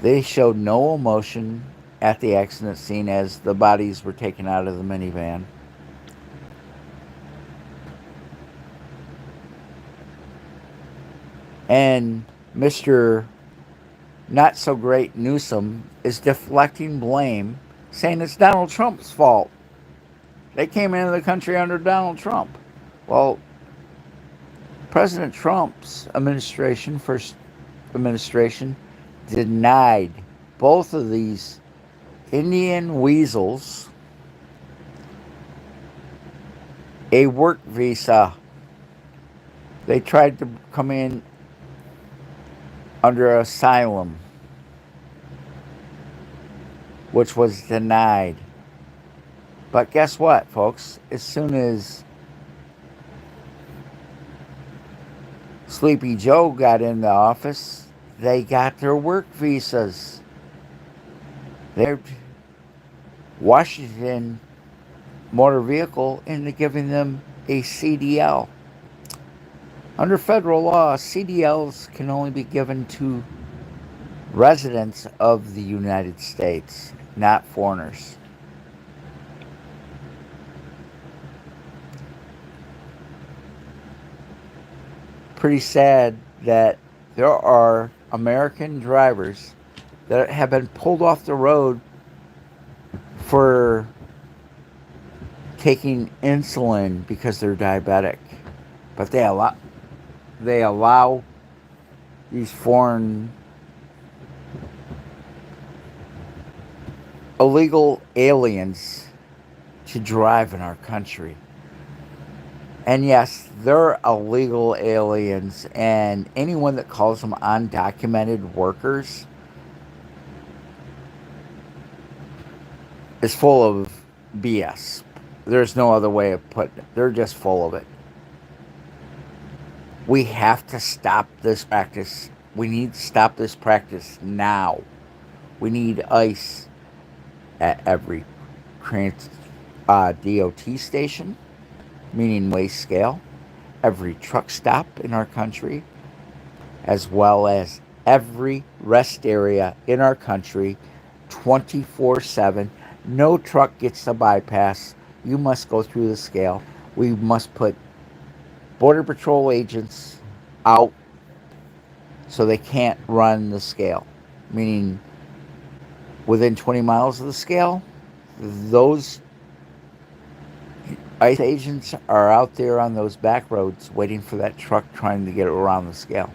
They showed no emotion at the accident scene as the bodies were taken out of the minivan. And Mr. Not So Great Newsom is deflecting blame, saying it's Donald Trump's fault. They came into the country under Donald Trump. Well, President Trump's administration, first administration, denied both of these Indian weasels a work visa. They tried to come in under asylum, which was denied. But guess what, folks? As soon as Sleepy Joe got in the office, they got their work visas. They're Washington Motor Vehicle into giving them a CDL. Under federal law, CDLs can only be given to residents of the United States, not foreigners. Pretty sad that there are American drivers that have been pulled off the road for taking insulin because they're diabetic, but they allow these foreign illegal aliens to drive in our country. And yes, they're illegal aliens, and anyone that calls them undocumented workers is full of BS. There's no other way of putting it. They're just full of it. We have to stop this practice. We need to stop this practice now. We need ICE at every DOT station, meaning weigh scale, every truck stop in our country, as well as every rest area in our country 24/7. No truck gets a bypass. You must go through the scale. We must put Border Patrol agents out so they can't run the scale, meaning within 20 miles of the scale, those ICE agents are out there on those back roads waiting for that truck trying to get around the scale.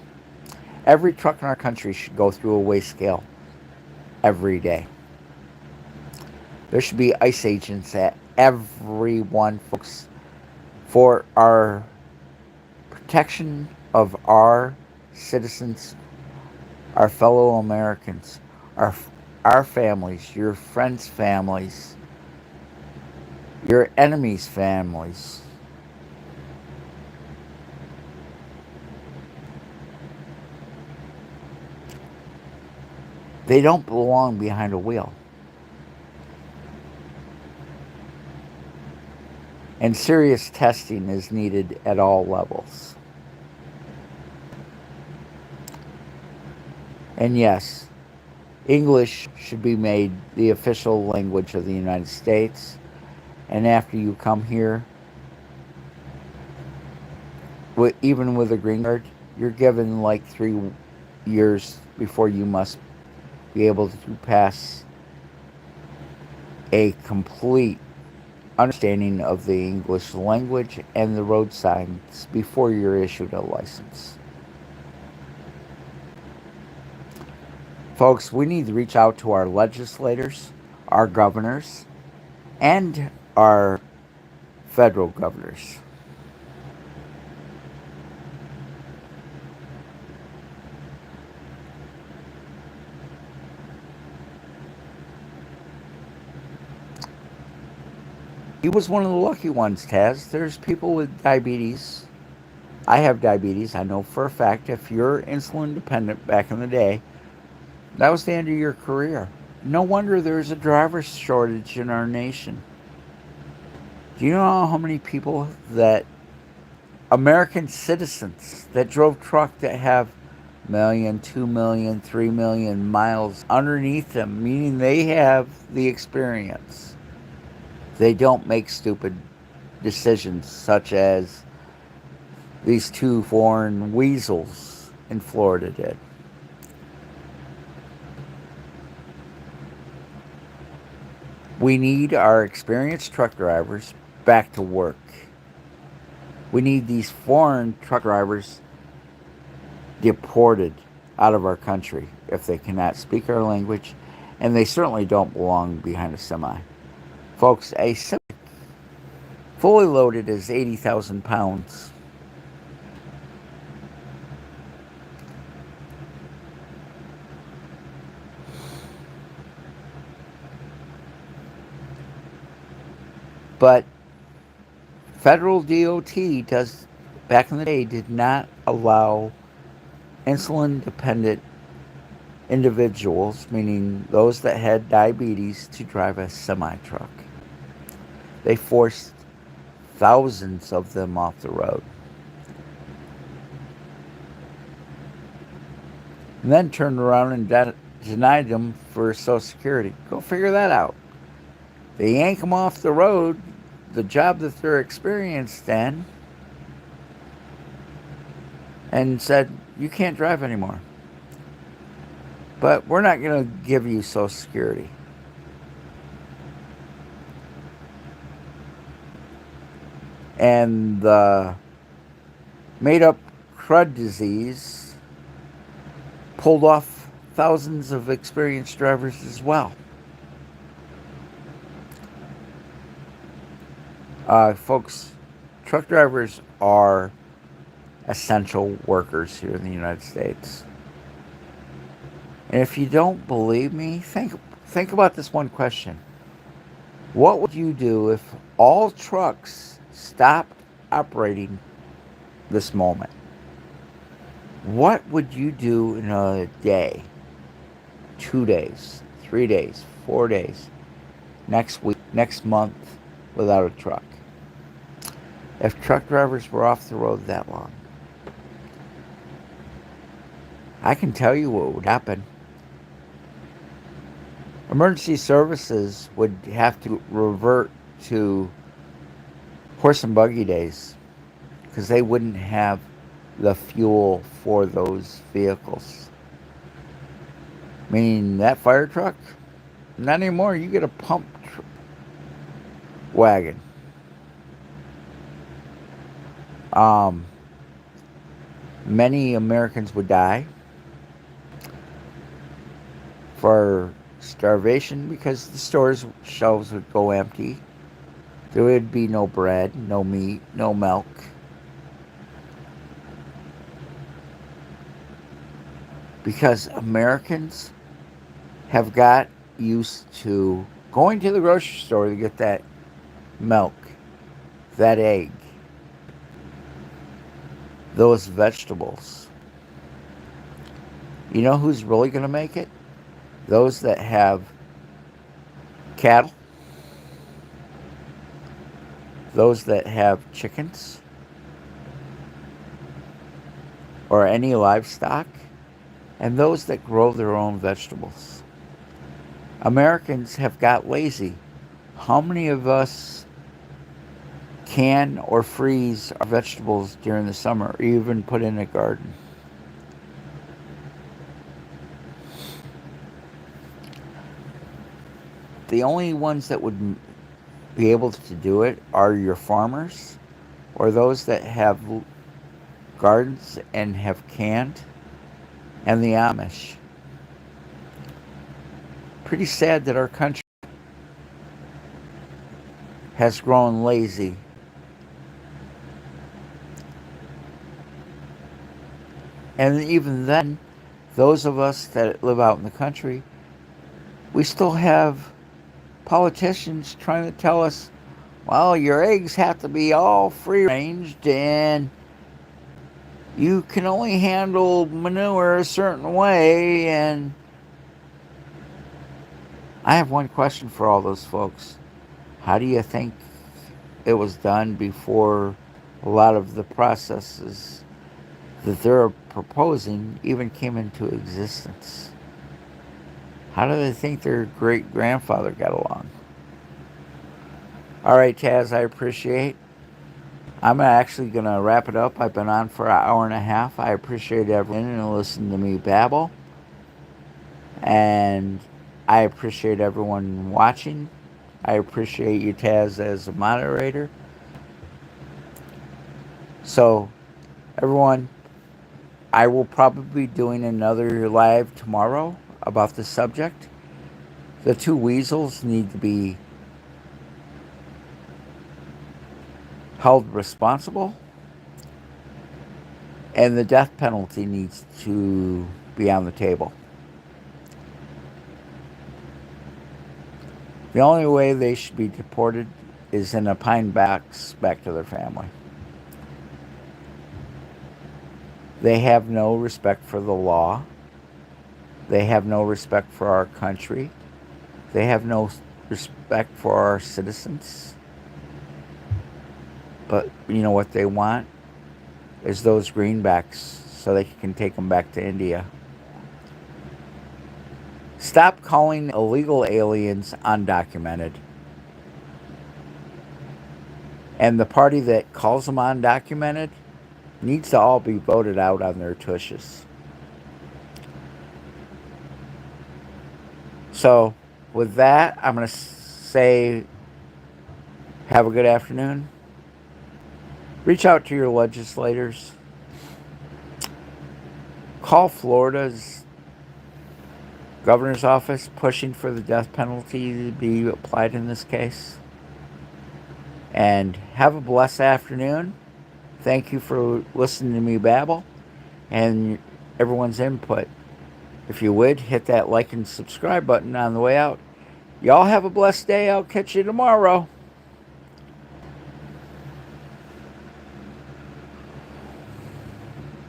Every truck in our country should go through a weigh scale every day. There should be ICE agents at everyone, folks, for our protection of our citizens, our fellow Americans, our our families, your friends' families, your enemies' families. They don't belong behind a wheel. And serious testing is needed at all levels. And yes, English should be made the official language of the United States. And after you come here, even with a green card, you're given like 3 years before you must be able to pass a complete understanding of the English language and the road signs before you're issued a license. Folks, we need to reach out to our legislators, our governors, and our federal governors. He was one of the lucky ones, Taz. There's people with diabetes. I have diabetes. I know for a fact if you're insulin dependent back in the day, that was the end of your career. No wonder there's a driver's shortage in our nation. Do you know how many people that American citizens that drove truck that have 1,000,000, 2,000,000, 3,000,000 miles underneath them, meaning they have the experience. They don't make stupid decisions such as these two foreign weasels in Florida did. We need our experienced truck drivers back to work. We need these foreign truck drivers deported out of our country if they cannot speak our language, and they certainly don't belong behind a semi. Folks, a semi fully loaded is 80,000 pounds. But federal DOT back in the day did not allow insulin dependent individuals, meaning those that had diabetes, to drive a semi truck. They forced thousands of them off the road. And then turned around and denied them for Social Security. Go figure that out. They yank them off the road, the job that they're experienced in, and said, you can't drive anymore. But we're not going to give you Social Security. And the made up crud disease pulled off thousands of experienced drivers as well. Folks, truck drivers are essential workers here in the United States. And if you don't believe me, think about this one question. What would you do if all trucks stopped operating this moment? What would you do in a day, 2 days, 3 days, 4 days, next week, next month without a truck? If truck drivers were off the road that long, I can tell you what would happen. Emergency services would have to revert to horse and buggy days because they wouldn't have the fuel for those vehicles. Meaning that fire truck, not anymore. You get a pump wagon. Um, Many Americans would die for starvation because the stores shelves would go empty. There would be no bread, no meat, no milk. Because Americans have got used to going to the grocery store to get that milk, that egg, those vegetables. You know who's really going to make it? Those that have cattle, those that have chickens, or any livestock, and those that grow their own vegetables. Americans have got lazy. How many of us can or freeze our vegetables during the summer, or even put in a garden? The only ones that would be able to do it are your farmers or those that have gardens and have canned, and the Amish. Pretty sad that our country has grown lazy. And even then, those of us that live out in the country, we still have politicians trying to tell us, well, your eggs have to be all free ranged and you can only handle manure a certain way. And I have one question for all those folks. How do you think it was done before a lot of the processes that they're proposing even came into existence? How do they think their great grandfather got along? All right, Taz, I appreciate. I'm actually going to wrap it up. I've been on for an hour and a half. I appreciate everyone and listening to me babble. And I appreciate everyone watching. I appreciate you, Taz, as a moderator. So, everyone, I will probably be doing another live tomorrow about this subject. The two weasels need to be held responsible, and the death penalty needs to be on the table. The only way they should be deported is in a pine box back to their family. They have no respect for the law. They have no respect for our country. They have no respect for our citizens. But you know what they want is those greenbacks so they can take them back to India. Stop calling illegal aliens undocumented. And the party that calls them undocumented needs to all be voted out on their tushes. So, with that, I'm going to say have a good afternoon. Reach out to your legislators. Call Florida's governor's office pushing for the death penalty to be applied in this case. And have a blessed afternoon. Thank you for listening to me babble and everyone's input. If you would, hit that like and subscribe button on the way out. Y'all have a blessed day. I'll catch you tomorrow.